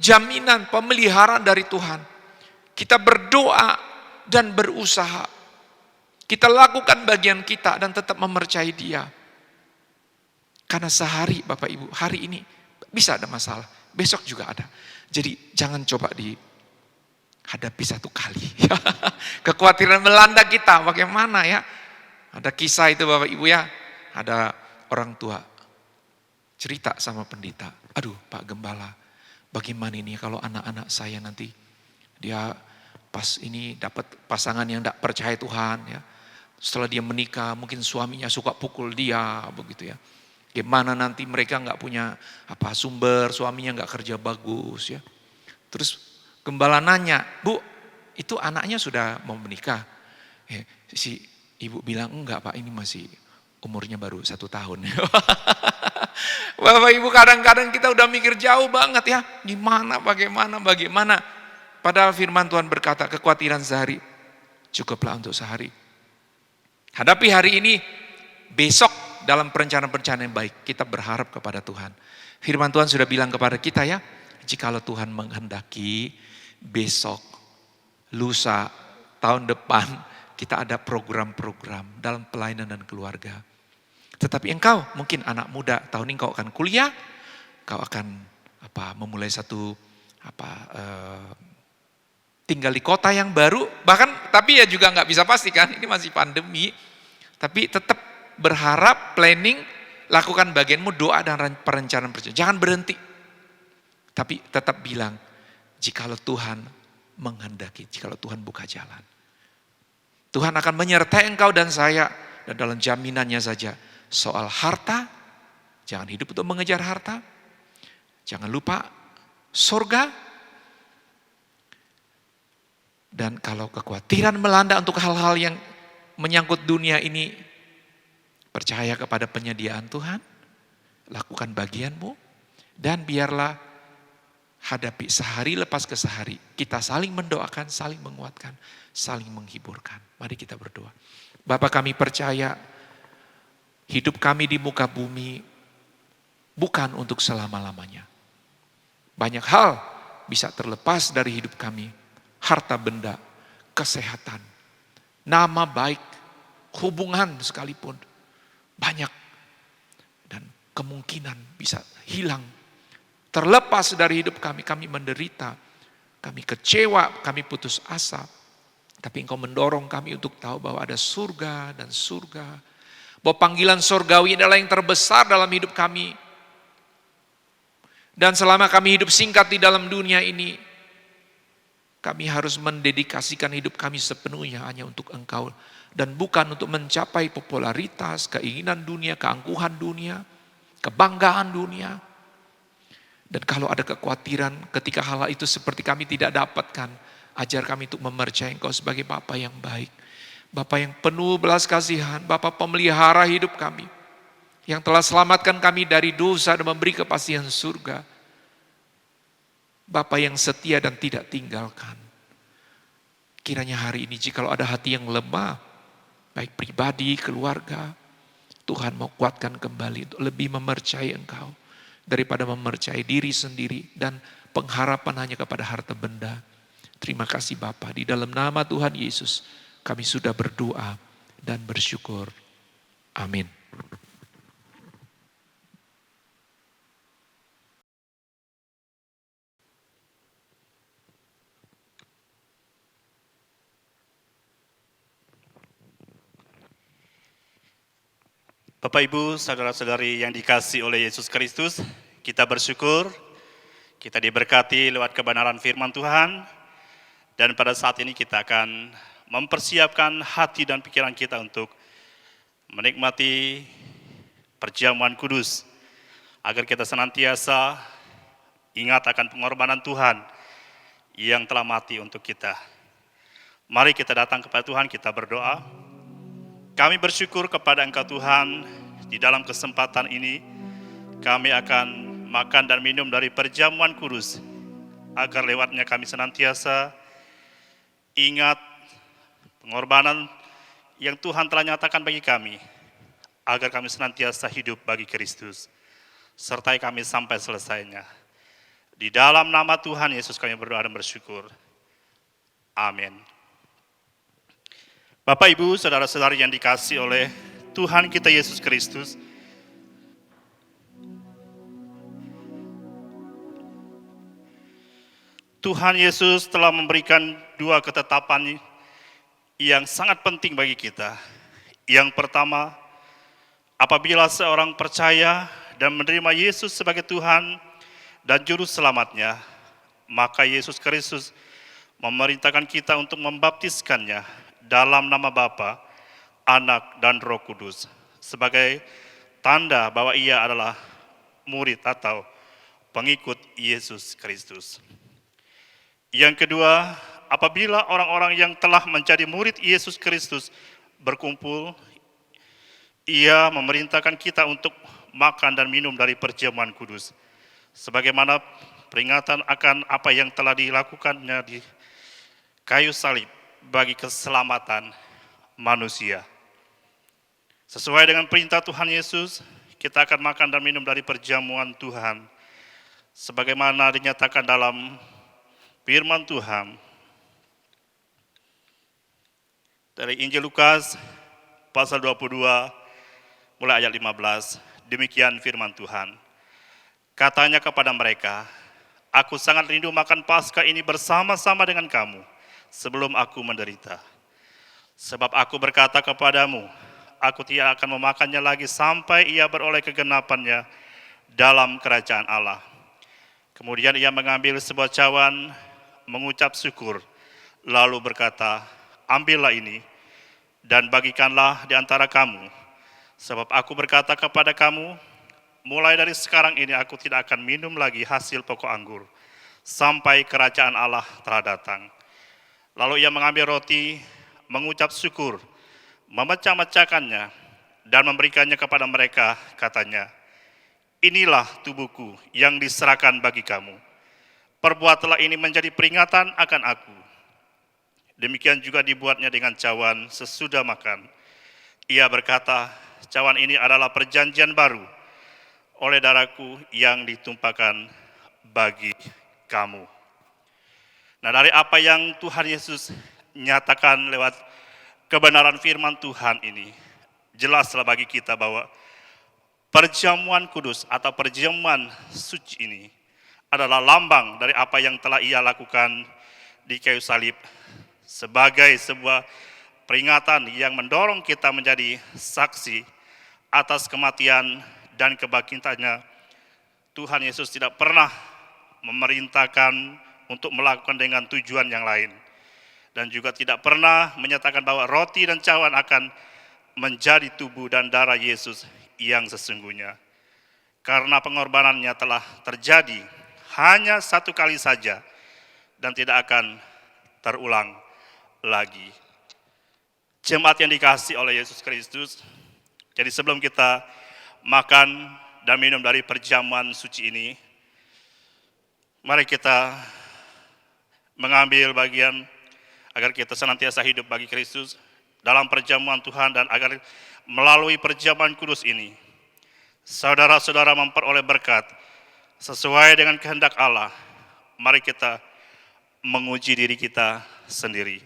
jaminan, pemeliharaan dari Tuhan. Kita berdoa dan berusaha. Kita lakukan bagian kita dan tetap mempercayai Dia. Karena sehari Bapak Ibu, hari ini bisa ada masalah, besok juga ada. Jadi jangan coba dihadapi satu kali. Kekhawatiran melanda kita, bagaimana ya? Ada kisah itu Bapak Ibu ya, ada orang tua cerita sama pendeta. Aduh Pak Gembala, bagaimana ini kalau anak-anak saya nanti dia pas ini dapat pasangan yang tidak percaya Tuhan ya. Setelah dia menikah mungkin suaminya suka pukul dia begitu ya. Gimana nanti mereka nggak punya sumber, suaminya nggak kerja bagus ya. Terus gembala nanya, Bu, itu anaknya sudah mau menikah? Si ibu bilang, enggak Pak, ini masih umurnya baru 1 tahun. Bapak Ibu kadang-kadang kita udah mikir jauh banget ya. Gimana, bagaimana. Padahal firman Tuhan berkata, kekhawatiran sehari cukuplah untuk sehari. Hadapi hari ini, besok dalam perencanaan-perencanaan yang baik, kita berharap kepada Tuhan. Firman Tuhan sudah bilang kepada kita ya, jikalau Tuhan menghendaki besok, lusa, tahun depan, kita ada program-program dalam pelayanan dan keluarga. Tetapi engkau, mungkin anak muda, tahun ini kau akan kuliah, kau akan memulai satu tinggal di kota yang baru, tapi ya juga nggak bisa pastikan, ini masih pandemi, tapi tetap berharap, planning, lakukan bagianmu, doa dan perencanaan. Jangan berhenti. Tapi tetap bilang, jikalau Tuhan menghendaki, jikalau Tuhan buka jalan. Tuhan akan menyertai engkau dan saya, dan dalam jaminannya saja. Soal harta, jangan hidup untuk mengejar harta. Jangan lupa surga. Dan kalau kekhawatiran melanda untuk hal-hal yang menyangkut dunia ini, percaya kepada penyediaan Tuhan, lakukan bagianmu, dan biarlah hadapi sehari lepas ke sehari. Kita saling mendoakan, saling menguatkan, saling menghiburkan. Mari kita berdoa. Bapa, kami percaya hidup kami di muka bumi bukan untuk selama-lamanya. Banyak hal bisa terlepas dari hidup kami. Harta benda, kesehatan, nama baik, hubungan sekalipun. Banyak dan kemungkinan bisa hilang, terlepas dari hidup kami. Kami menderita, kami kecewa, kami putus asa. Tapi Engkau mendorong kami untuk tahu bahwa ada surga dan surga. Bahwa panggilan surgawi adalah yang terbesar dalam hidup kami. Dan selama kami hidup singkat di dalam dunia ini, kami harus mendedikasikan hidup kami sepenuhnya hanya untuk Engkau. Dan bukan untuk mencapai popularitas, keinginan dunia, keangkuhan dunia, kebanggaan dunia. Dan kalau ada kekhawatiran ketika hal itu seperti kami tidak dapatkan, ajar kami untuk mempercayai Engkau sebagai Bapa yang baik. Bapa yang penuh belas kasihan, Bapa pemelihara hidup kami. Yang telah selamatkan kami dari dosa dan memberi kepastian surga. Bapa yang setia dan tidak tinggalkan. Kiranya hari ini jikalau ada hati yang lemah, baik pribadi, keluarga, Tuhan mau kuatkan kembali untuk lebih mempercayai Engkau daripada mempercayai diri sendiri dan pengharapan hanya kepada harta benda. Terima kasih Bapa, di dalam nama Tuhan Yesus kami sudah berdoa dan bersyukur. Amin. Bapak Ibu, saudara-saudari yang dikasihi oleh Yesus Kristus, kita bersyukur, kita diberkati lewat kebenaran firman Tuhan, dan pada saat ini kita akan mempersiapkan hati dan pikiran kita untuk menikmati perjamuan kudus, agar kita senantiasa ingat akan pengorbanan Tuhan yang telah mati untuk kita. Mari kita datang kepada Tuhan, kita berdoa. Kami bersyukur kepada Engkau Tuhan, di dalam kesempatan ini kami akan makan dan minum dari perjamuan kudus, agar lewatnya kami senantiasa ingat pengorbanan yang Tuhan telah nyatakan bagi kami, agar kami senantiasa hidup bagi Kristus. Sertai kami sampai selesainya. Di dalam nama Tuhan Yesus kami berdoa dan bersyukur. Amin. Bapak, Ibu, saudara-saudari yang dikasihi oleh Tuhan kita Yesus Kristus, Tuhan Yesus telah memberikan dua ketetapan yang sangat penting bagi kita. Yang pertama, apabila seorang percaya dan menerima Yesus sebagai Tuhan dan Juru Selamatnya, maka Yesus Kristus memerintahkan kita untuk membaptiskannya dalam nama Bapa, Anak, dan Roh Kudus sebagai tanda bahwa ia adalah murid atau pengikut Yesus Kristus. Yang kedua, apabila orang-orang yang telah menjadi murid Yesus Kristus berkumpul, ia memerintahkan kita untuk makan dan minum dari perjamuan kudus, sebagaimana peringatan akan apa yang telah dilakukannya di kayu salib bagi keselamatan manusia. Sesuai dengan perintah Tuhan Yesus, kita akan makan dan minum dari perjamuan Tuhan, sebagaimana dinyatakan dalam firman Tuhan dari Injil Lukas pasal 22 mulai ayat 15. Demikian firman Tuhan. Katanya kepada mereka, "Aku sangat rindu makan Paskah ini bersama-sama dengan kamu sebelum aku menderita. Sebab aku berkata kepadamu, aku tidak akan memakannya lagi sampai ia beroleh kegenapannya dalam kerajaan Allah." Kemudian ia mengambil sebuah cawan, mengucap syukur, lalu berkata, "Ambillah ini dan bagikanlah di antara kamu. Sebab aku berkata kepada kamu, mulai dari sekarang ini aku tidak akan minum lagi hasil pokok anggur, sampai kerajaan Allah telah datang." Lalu ia mengambil roti, mengucap syukur, memecah-mecahkannya, dan memberikannya kepada mereka, katanya, "Inilah tubuhku yang diserahkan bagi kamu. Perbuatlah ini menjadi peringatan akan aku." Demikian juga dibuatnya dengan cawan sesudah makan. Ia berkata, "Cawan ini adalah perjanjian baru oleh darahku yang ditumpahkan bagi kamu." Nah, dari apa yang Tuhan Yesus nyatakan lewat kebenaran firman Tuhan ini, jelaslah bagi kita bahwa perjamuan kudus atau perjamuan suci ini adalah lambang dari apa yang telah ia lakukan di kayu salib sebagai sebuah peringatan yang mendorong kita menjadi saksi atas kematian dan kebangkitannya. Tuhan Yesus tidak pernah memerintahkan untuk melakukan dengan tujuan yang lain, dan juga tidak pernah menyatakan bahwa roti dan cawan akan menjadi tubuh dan darah Yesus yang sesungguhnya. Karena pengorbanannya telah terjadi hanya satu kali saja dan tidak akan terulang lagi. Jemaat yang dikasihi oleh Yesus Kristus, jadi sebelum kita makan dan minum dari perjamuan suci ini, mari kita mengambil bagian agar kita senantiasa hidup bagi Kristus dalam perjamuan Tuhan, dan agar melalui perjamuan kudus ini, saudara-saudara memperoleh berkat sesuai dengan kehendak Allah. Mari kita menguji diri kita sendiri.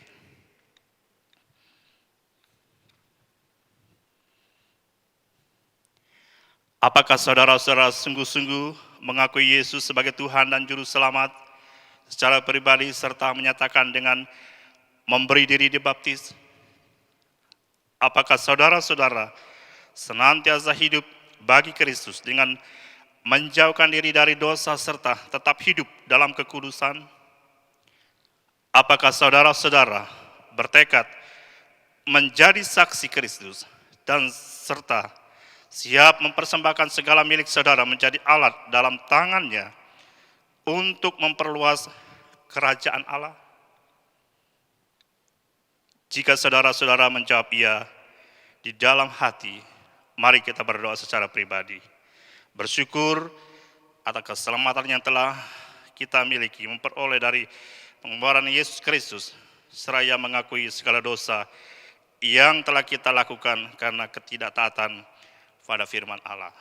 Apakah saudara-saudara sungguh-sungguh mengakui Yesus sebagai Tuhan dan Juru Selamat secara pribadi, serta menyatakan dengan memberi diri dibaptis? Apakah saudara-saudara senantiasa hidup bagi Kristus dengan menjauhkan diri dari dosa serta tetap hidup dalam kekudusan? Apakah saudara-saudara bertekad menjadi saksi Kristus dan serta siap mempersembahkan segala milik saudara menjadi alat dalam tangannya untuk memperluas kerajaan Allah? Jika saudara-saudara menjawab iya di dalam hati, mari kita berdoa secara pribadi. Bersyukur atas keselamatan yang telah kita miliki, memperoleh dari pengorbanan Yesus Kristus, seraya mengakui segala dosa yang telah kita lakukan karena ketidaktaatan pada firman Allah.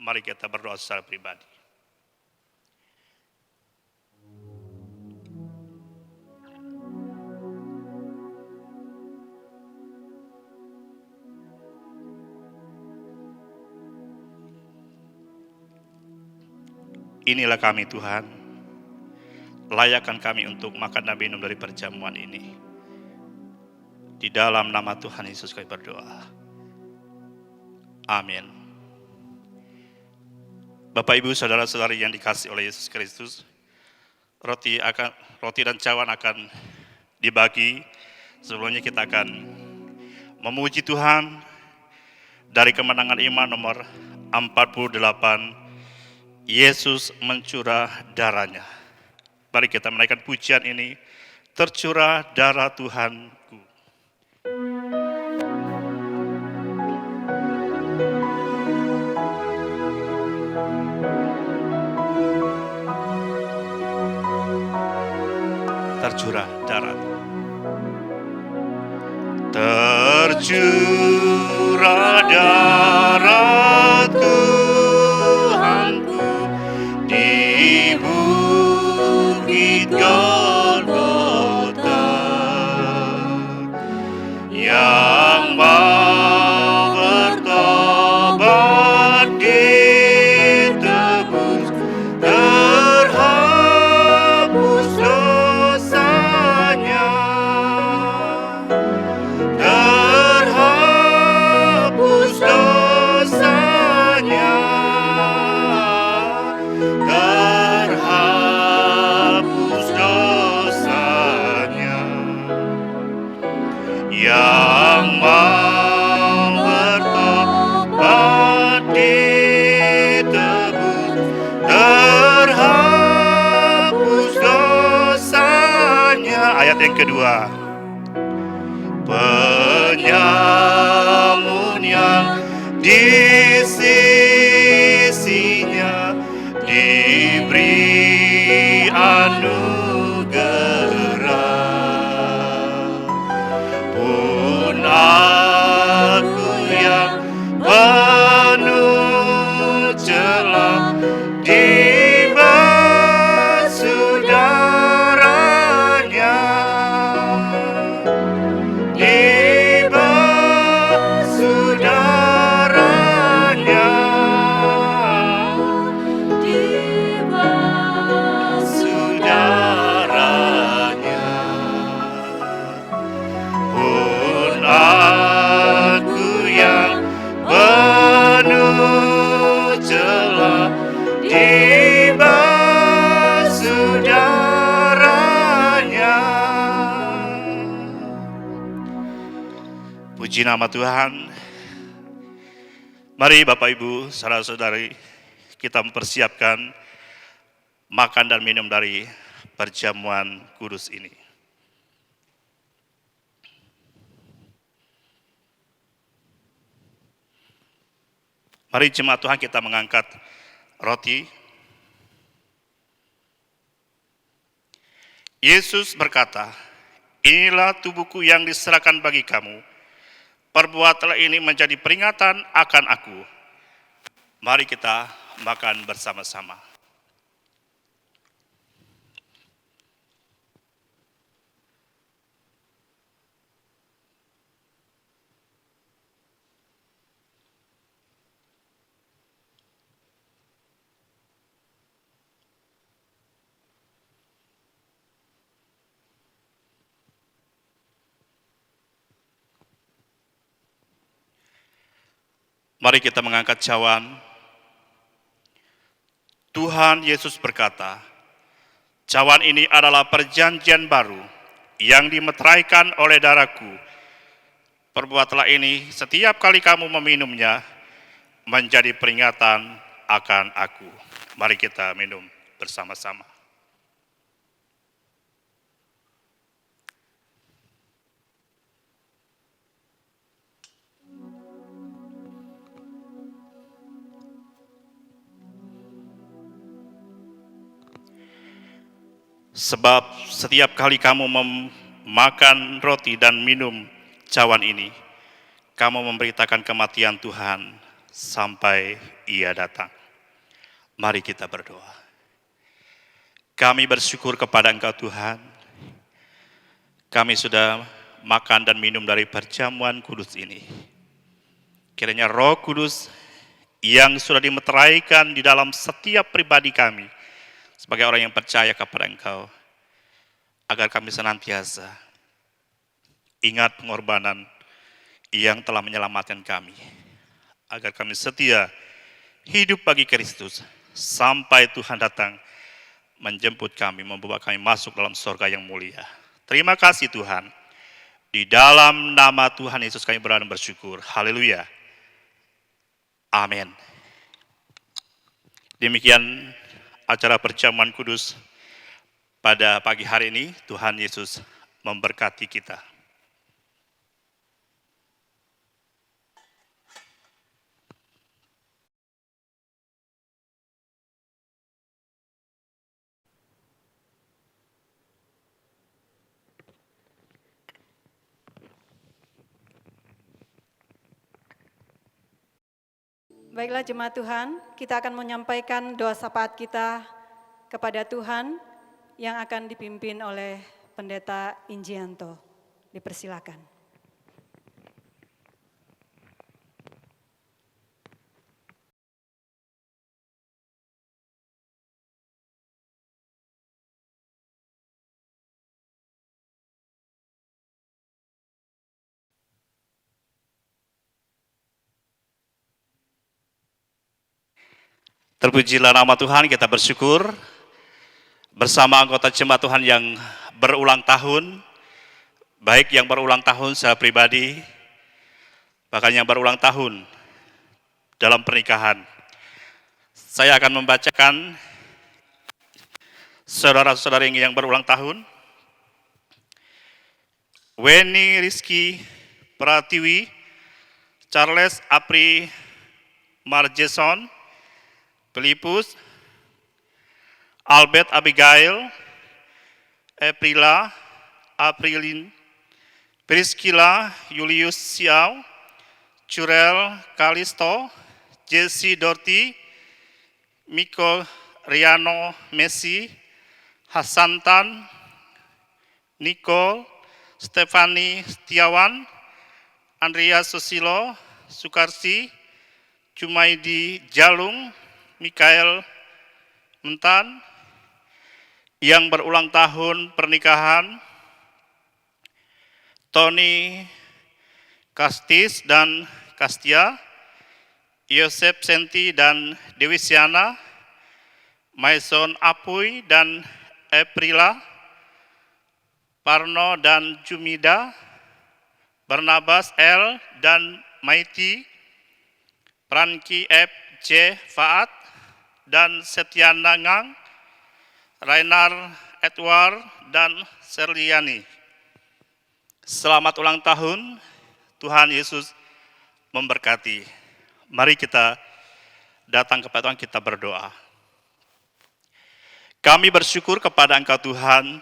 Mari kita berdoa secara pribadi. Inilah kami Tuhan, layakkan kami untuk makan dan minum dari perjamuan ini. Di dalam nama Tuhan Yesus kami berdoa. Amin. Bapak, Ibu, saudara-saudari yang dikasihi oleh Yesus Kristus, roti dan cawan akan dibagi. Sebelumnya kita akan memuji Tuhan dari Kemenangan Iman nomor 48. Yesus mencurah darahnya. Mari kita menaikkan pujian ini. Tercurah darah Tuhanku. Tercurah darah. Tercurah darah Tuhanku di bukit Golgota, yang mau bertobat ditebus, terhapus dosanya, terhapus dosanya, terhapus dosanya, yang mau bertobat ditebus, terhapus dosanya. Ayat yang kedua. Penyamun yang di sisinya diberi anugerah, pun aku yang penuh celah dibasuh darahnya, dibasuh darahnya, dibasuh darahnya, pun aku yang penuh celah dibasuh darahnya. Puji nama Tuhan. Mari Bapak Ibu, saudara-saudari, kita mempersiapkan makan dan minum dari perjamuan kudus ini. Mari jemaat Tuhan kita mengangkat roti. Yesus berkata, "Inilah tubuhku yang diserahkan bagi kamu. Perbuatlah ini menjadi peringatan akan aku." Mari kita makan bersama-sama. Mari kita mengangkat cawan. Tuhan Yesus berkata, "Cawan ini adalah perjanjian baru yang dimeteraikan oleh darahku. Perbuatlah ini setiap kali kamu meminumnya menjadi peringatan akan aku." Mari kita minum bersama-sama. Sebab setiap kali kamu memakan roti dan minum cawan ini, kamu memberitakan kematian Tuhan sampai Ia datang. Mari kita berdoa. Kami bersyukur kepada Engkau Tuhan. Kami sudah makan dan minum dari perjamuan kudus ini. Kiranya Roh Kudus yang sudah dimeteraikan di dalam setiap pribadi kami sebagai orang yang percaya kepada Engkau, agar kami senantiasa ingat pengorbanan yang telah menyelamatkan kami, agar kami setia hidup bagi Kristus sampai Tuhan datang menjemput kami, membawa kami masuk dalam surga yang mulia. Terima kasih Tuhan. Di dalam nama Tuhan Yesus kami berdoa dan bersyukur. Haleluya. Amin. Demikian acara perjamuan kudus pada pagi hari ini. Tuhan Yesus memberkati kita. Baiklah jemaat Tuhan, kita akan menyampaikan doa syafaat kita kepada Tuhan yang akan dipimpin oleh Pendeta Injianto. Dipersilakan. Terpujilah nama Tuhan, kita bersyukur bersama anggota jemaat Tuhan yang berulang tahun, baik yang berulang tahun secara pribadi, bahkan yang berulang tahun dalam pernikahan. Saya akan membacakan saudara-saudari yang berulang tahun. Weni Rizky Pratiwi, Charles Apri Marjeson, Filipus, Albert Abigail, Aprila, Aprilin, Priscilla, Julius Siau, Curel Kalisto, Jesse Dorti, Miko Riano Messi, Hasantan, Nicole, Stefani Setiawan, Andrea Susilo, Sukarsi, Jumaidi Jalung, Mikael Mentan, yang berulang tahun pernikahan, Tony Kastis dan Kastia, Yosep Senti dan Dewi Siana, Maison Apuy dan Aprila, Parno dan Jumida, Barnabas L dan Maiti, Pranki F. J. Faat, dan Setiana Ngang, Rainar Edward, dan Serliani. Selamat ulang tahun, Tuhan Yesus memberkati. Mari kita datang kepada Tuhan, kita berdoa. Kami bersyukur kepada Engkau Tuhan,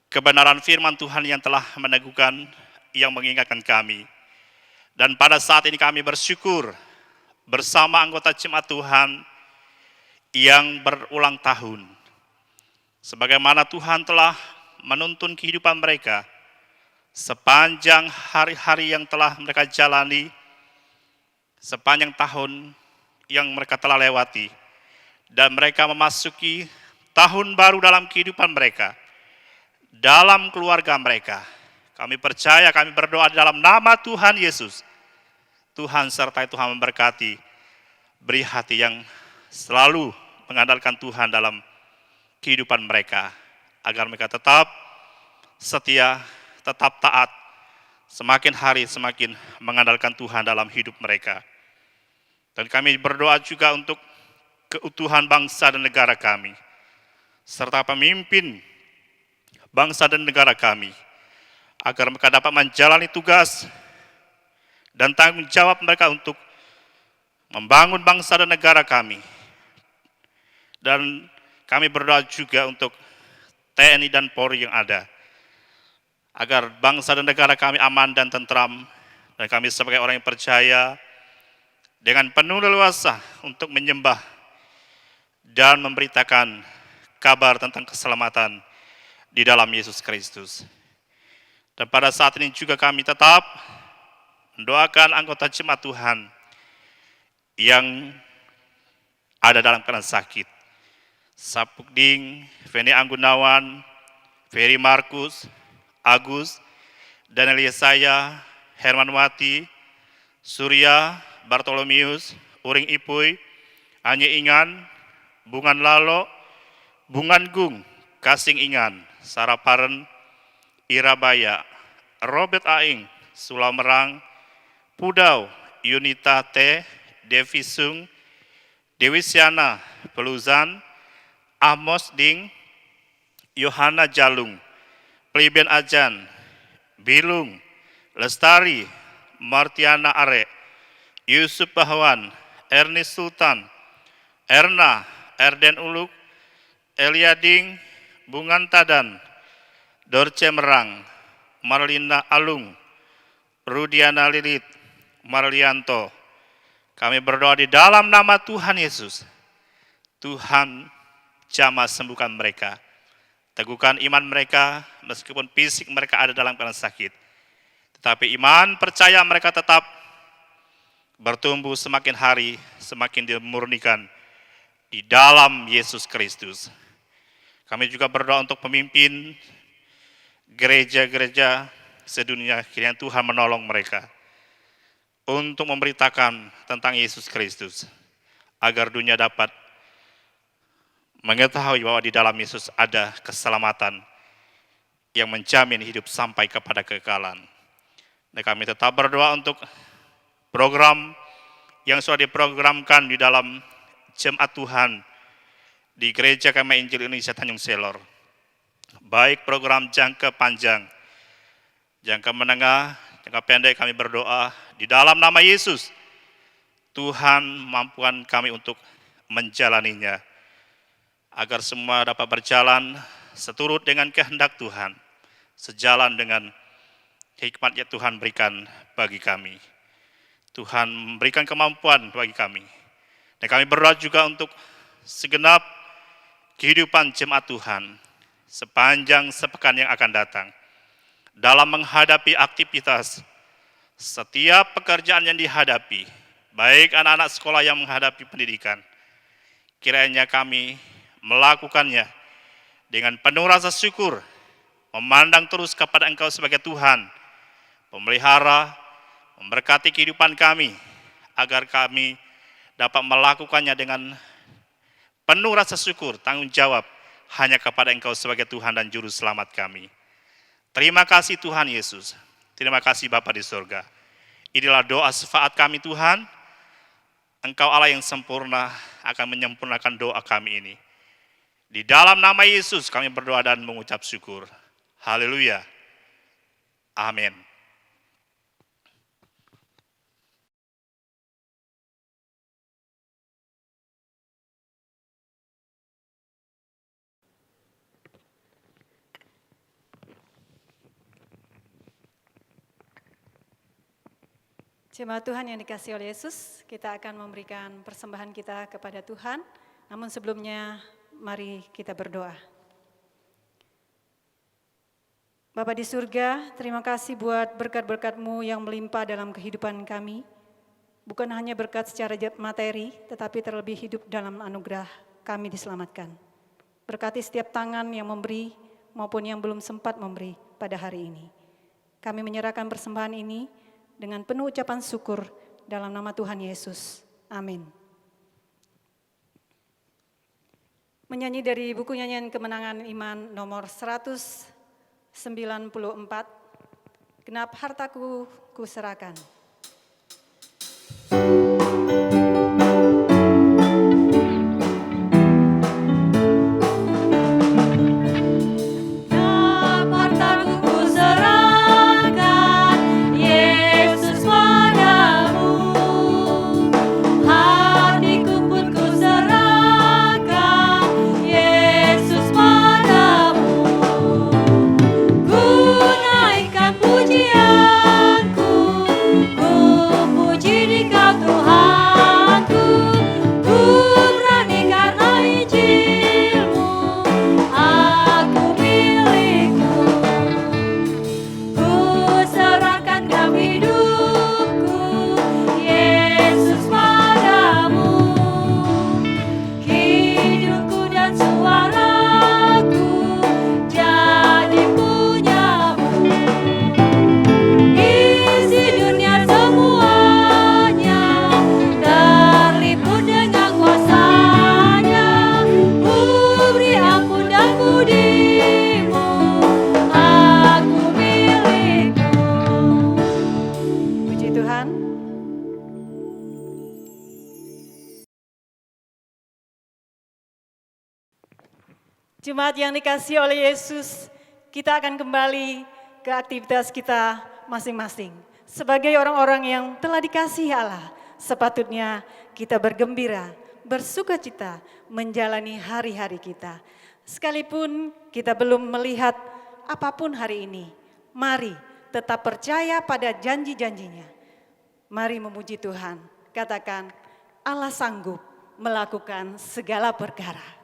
kebenaran firman Tuhan yang telah meneguhkan, yang mengingatkan kami. Dan pada saat ini kami bersyukur bersama anggota jemaat Tuhan yang berulang tahun. Sebagaimana Tuhan telah menuntun kehidupan mereka sepanjang hari-hari yang telah mereka jalani, sepanjang tahun yang mereka telah lewati, dan mereka memasuki tahun baru dalam kehidupan mereka, dalam keluarga mereka. Kami percaya, kami berdoa dalam nama Tuhan Yesus. Tuhan sertai, Tuhan memberkati, beri hati yang selalu mengandalkan Tuhan dalam kehidupan mereka, agar mereka tetap setia, tetap taat, semakin hari semakin mengandalkan Tuhan dalam hidup mereka. Dan kami berdoa juga untuk keutuhan bangsa dan negara kami, serta pemimpin bangsa dan negara kami, agar mereka dapat menjalani tugas dan tanggung jawab mereka untuk membangun bangsa dan negara kami. Dan kami berdoa juga untuk TNI dan Polri yang ada. Agar bangsa dan negara kami aman dan tentram, dan kami sebagai orang yang percaya dengan penuh leluasa untuk menyembah dan memberitakan kabar tentang keselamatan di dalam Yesus Kristus. Dan pada saat ini juga kami tetap mendoakan anggota jemaat Tuhan yang ada dalam keadaan sakit. Sapukding, Feni Anggunawan, Ferry Markus, Agus, Daniel Yesaya, Hermanwati, Surya, Bartolomius, Uring Ipuy, Anye Ingan, Bungan Lalo, Bungan Gung, Kasing Ingan, Saraparen, Irabaya, Robert Aing, Sulamerang, Pudau, Yunita T, Devi Sung, Dewi Siana, Peluzan, Amos Ding, Yohana Jalung, Pliben Ajan, Bilung, Lestari, Martiana Are, Yusuf Bahwan, Ernest Sultan, Erna, Erden Uluk, Eliading, Bungan Tadan, Dorce Merang, Marlina Alung, Rudiana Lilit, Marlianto. Kami berdoa di dalam nama Tuhan Yesus. Tuhan jamah sembuhkan mereka. Teguhkan iman mereka meskipun fisik mereka ada dalam keadaan sakit. Tetapi iman percaya mereka tetap bertumbuh semakin hari, semakin dimurnikan di dalam Yesus Kristus. Kami juga berdoa untuk pemimpin gereja-gereja sedunia, kiranya Tuhan menolong mereka untuk memberitakan tentang Yesus Kristus, agar dunia dapat mengetahui bahwa di dalam Yesus ada keselamatan yang menjamin hidup sampai kepada kekekalan. Dan kami tetap berdoa untuk program yang sudah diprogramkan di dalam Jemaat Tuhan di Gereja Kami Injil Indonesia Tanjung Selor. Baik program jangka panjang, jangka menengah, jangka pendek, kami berdoa di dalam nama Yesus. Tuhan mampukan kami untuk menjalaninya, agar semua dapat berjalan seturut dengan kehendak Tuhan, sejalan dengan hikmat yang Tuhan berikan bagi kami. Tuhan memberikan kemampuan bagi kami. Dan kami berdoa juga untuk segenap kehidupan jemaat Tuhan sepanjang sepekan yang akan datang. Dalam menghadapi aktivitas, setiap pekerjaan yang dihadapi, baik anak-anak sekolah yang menghadapi pendidikan, kiranya kami melakukannya dengan penuh rasa syukur, memandang terus kepada Engkau sebagai Tuhan, pemelihara, memberkati kehidupan kami, agar kami dapat melakukannya dengan penuh rasa syukur, tanggung jawab hanya kepada Engkau sebagai Tuhan dan Juru Selamat kami. Terima kasih Tuhan Yesus, terima kasih Bapa di surga. Inilah doa syafaat kami Tuhan, Engkau Allah yang sempurna akan menyempurnakan doa kami ini. Di dalam nama Yesus kami berdoa dan mengucap syukur. Haleluya. Amin. Jemaat Tuhan yang dikasihi oleh Yesus, kita akan memberikan persembahan kita kepada Tuhan. Namun sebelumnya, mari kita berdoa. Bapa di surga, terima kasih buat berkat-berkat-Mu yang melimpah dalam kehidupan kami. Bukan hanya berkat secara materi, tetapi terlebih hidup dalam anugerah kami diselamatkan. Berkati setiap tangan yang memberi maupun yang belum sempat memberi pada hari ini. Kami menyerahkan persembahan ini dengan penuh ucapan syukur dalam nama Tuhan Yesus. Amin. Menyanyi dari buku nyanyian Kemenangan Iman nomor 194, Genap hartaku kuserahkan. Yesus padamu. Jemaat yang dikasihi oleh Yesus, kita akan kembali ke aktivitas kita masing-masing. Sebagai orang-orang yang telah dikasihi Allah, sepatutnya kita bergembira, bersukacita menjalani hari-hari kita. Sekalipun kita belum melihat apapun hari ini, mari tetap percaya pada janji-janjinya. Mari memuji Tuhan, katakan Allah sanggup melakukan segala perkara.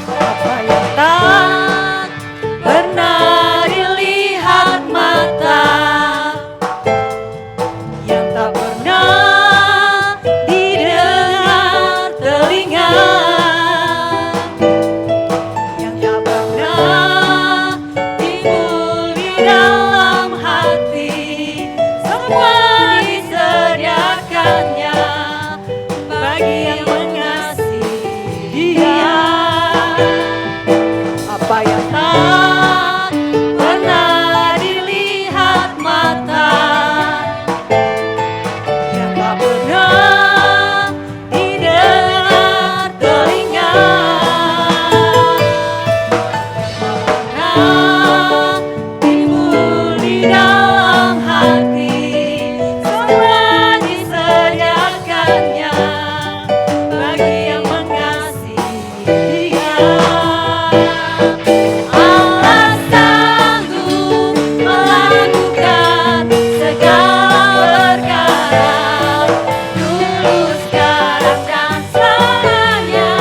Apa yang tak pernah dilihat mata, yang tak pernah didengar telinga, yang tak pernah timbul di dalam hati, semua disediakannya bagi yang mengasihi Dia. Apa yang tak pernah dilihat mata, yang tak pernah didengar telinga, tak pernah timbul di dalam hati, semua disediakannya bagi yang mengasihi Dia. Allah sanggup melakukan segala perkara, dulu, sekarang, dan selamanya.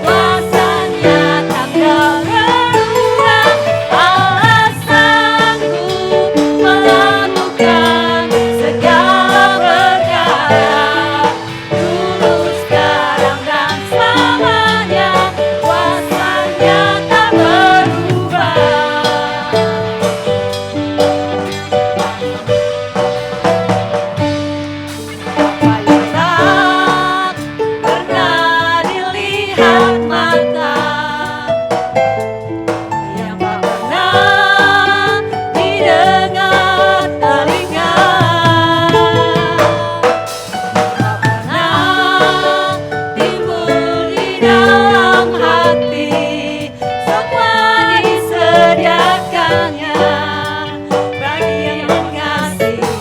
Kuasanya tak berubah. Allah sanggup melakukan segala perkara, dulu, sekarang, dan selamanya. Kuasanya tak berubah. Apa yang tak pernah dilihat mata, yang tak pernah didengar telinga, tak pernah timbul di dalam hati, semua disediakannya bagi yang mengasihi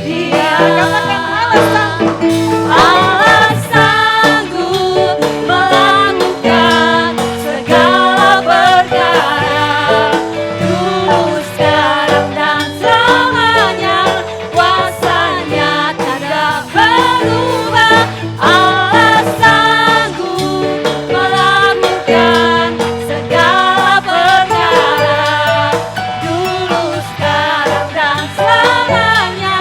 Dia. Katakan Allah sanggup melakukan segala perkara, dulu, sekarang, dan selamanya. Kuasanya tak berubah. Allah sanggup melakukan segala perkara, dulu, sekarang, dan selamanya.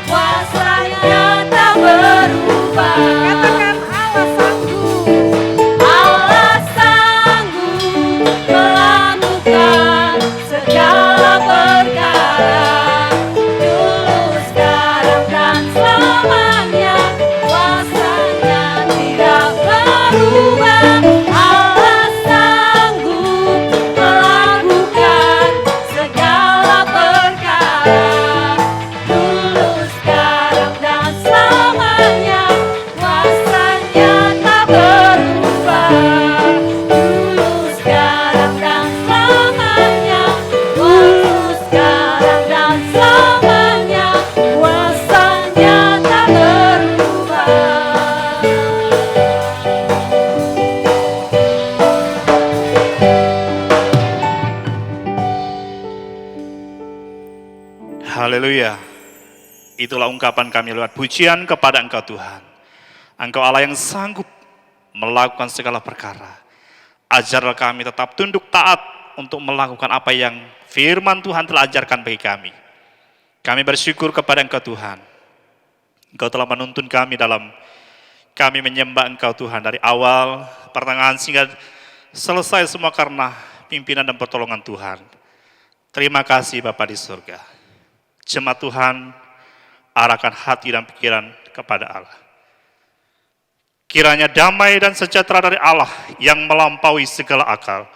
Kuasanya tak berubah. Katakan Allah sanggup. Allah sanggup melakukan segala perkara, dulu, sekarang, dan selamanya. Kuasanya tidak berubah. Allah sanggup melakukan segala perkara, dulu, sekarang, dan selamanya. Kuasanya tak berubah. Dulu, sekarang, dan selamanya. Dulu, sekarang, dan selamanya. Kuasanya tak berubah. Haleluya. Itulah ungkapan kami lewat pujian kepada Engkau Tuhan. Engkau Allah yang sanggup melakukan segala perkara. Ajarlah kami tetap tunduk taat untuk melakukan apa yang firman Tuhan telah ajarkan bagi kami. Kami bersyukur kepada Engkau Tuhan. Engkau telah menuntun kami dalam kami menyembah Engkau Tuhan dari awal, pertengahan, sehingga selesai semua karena pimpinan dan pertolongan Tuhan. Terima kasih Bapa di surga. Jemaat Tuhan, arahkan hati dan pikiran kepada Allah. Kiranya damai dan sejahtera dari Allah yang melampaui segala akal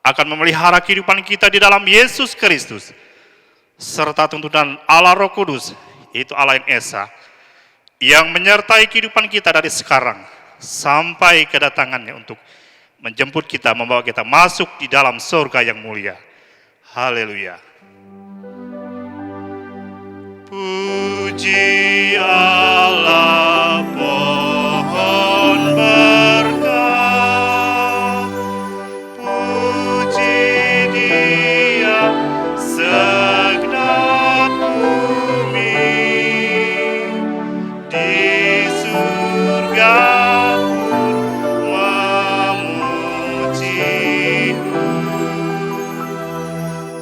akan memelihara kehidupan kita di dalam Yesus Kristus, serta tuntunan Allah Roh Kudus, yaitu Allah yang Esa, yang menyertai kehidupan kita dari sekarang sampai kedatangannya untuk menjemput kita, membawa kita masuk di dalam surga yang mulia. Haleluya. Puji Allah, pohon berkat. Puji Dia, segenap bumi. Di surga pun memuji-Mu.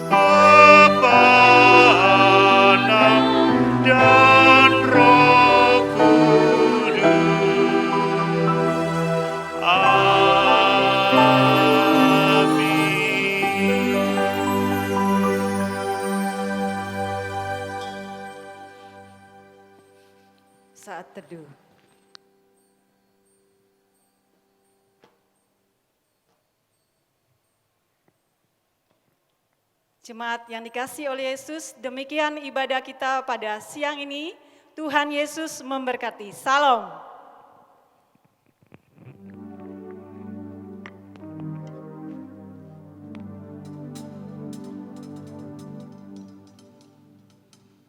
Bapa, Anak, dan Roh Kudus. Amin. Saat teduh. Jemaat yang dikasihi oleh Yesus, demikian ibadah kita pada siang ini. Tuhan Yesus memberkati. Salam.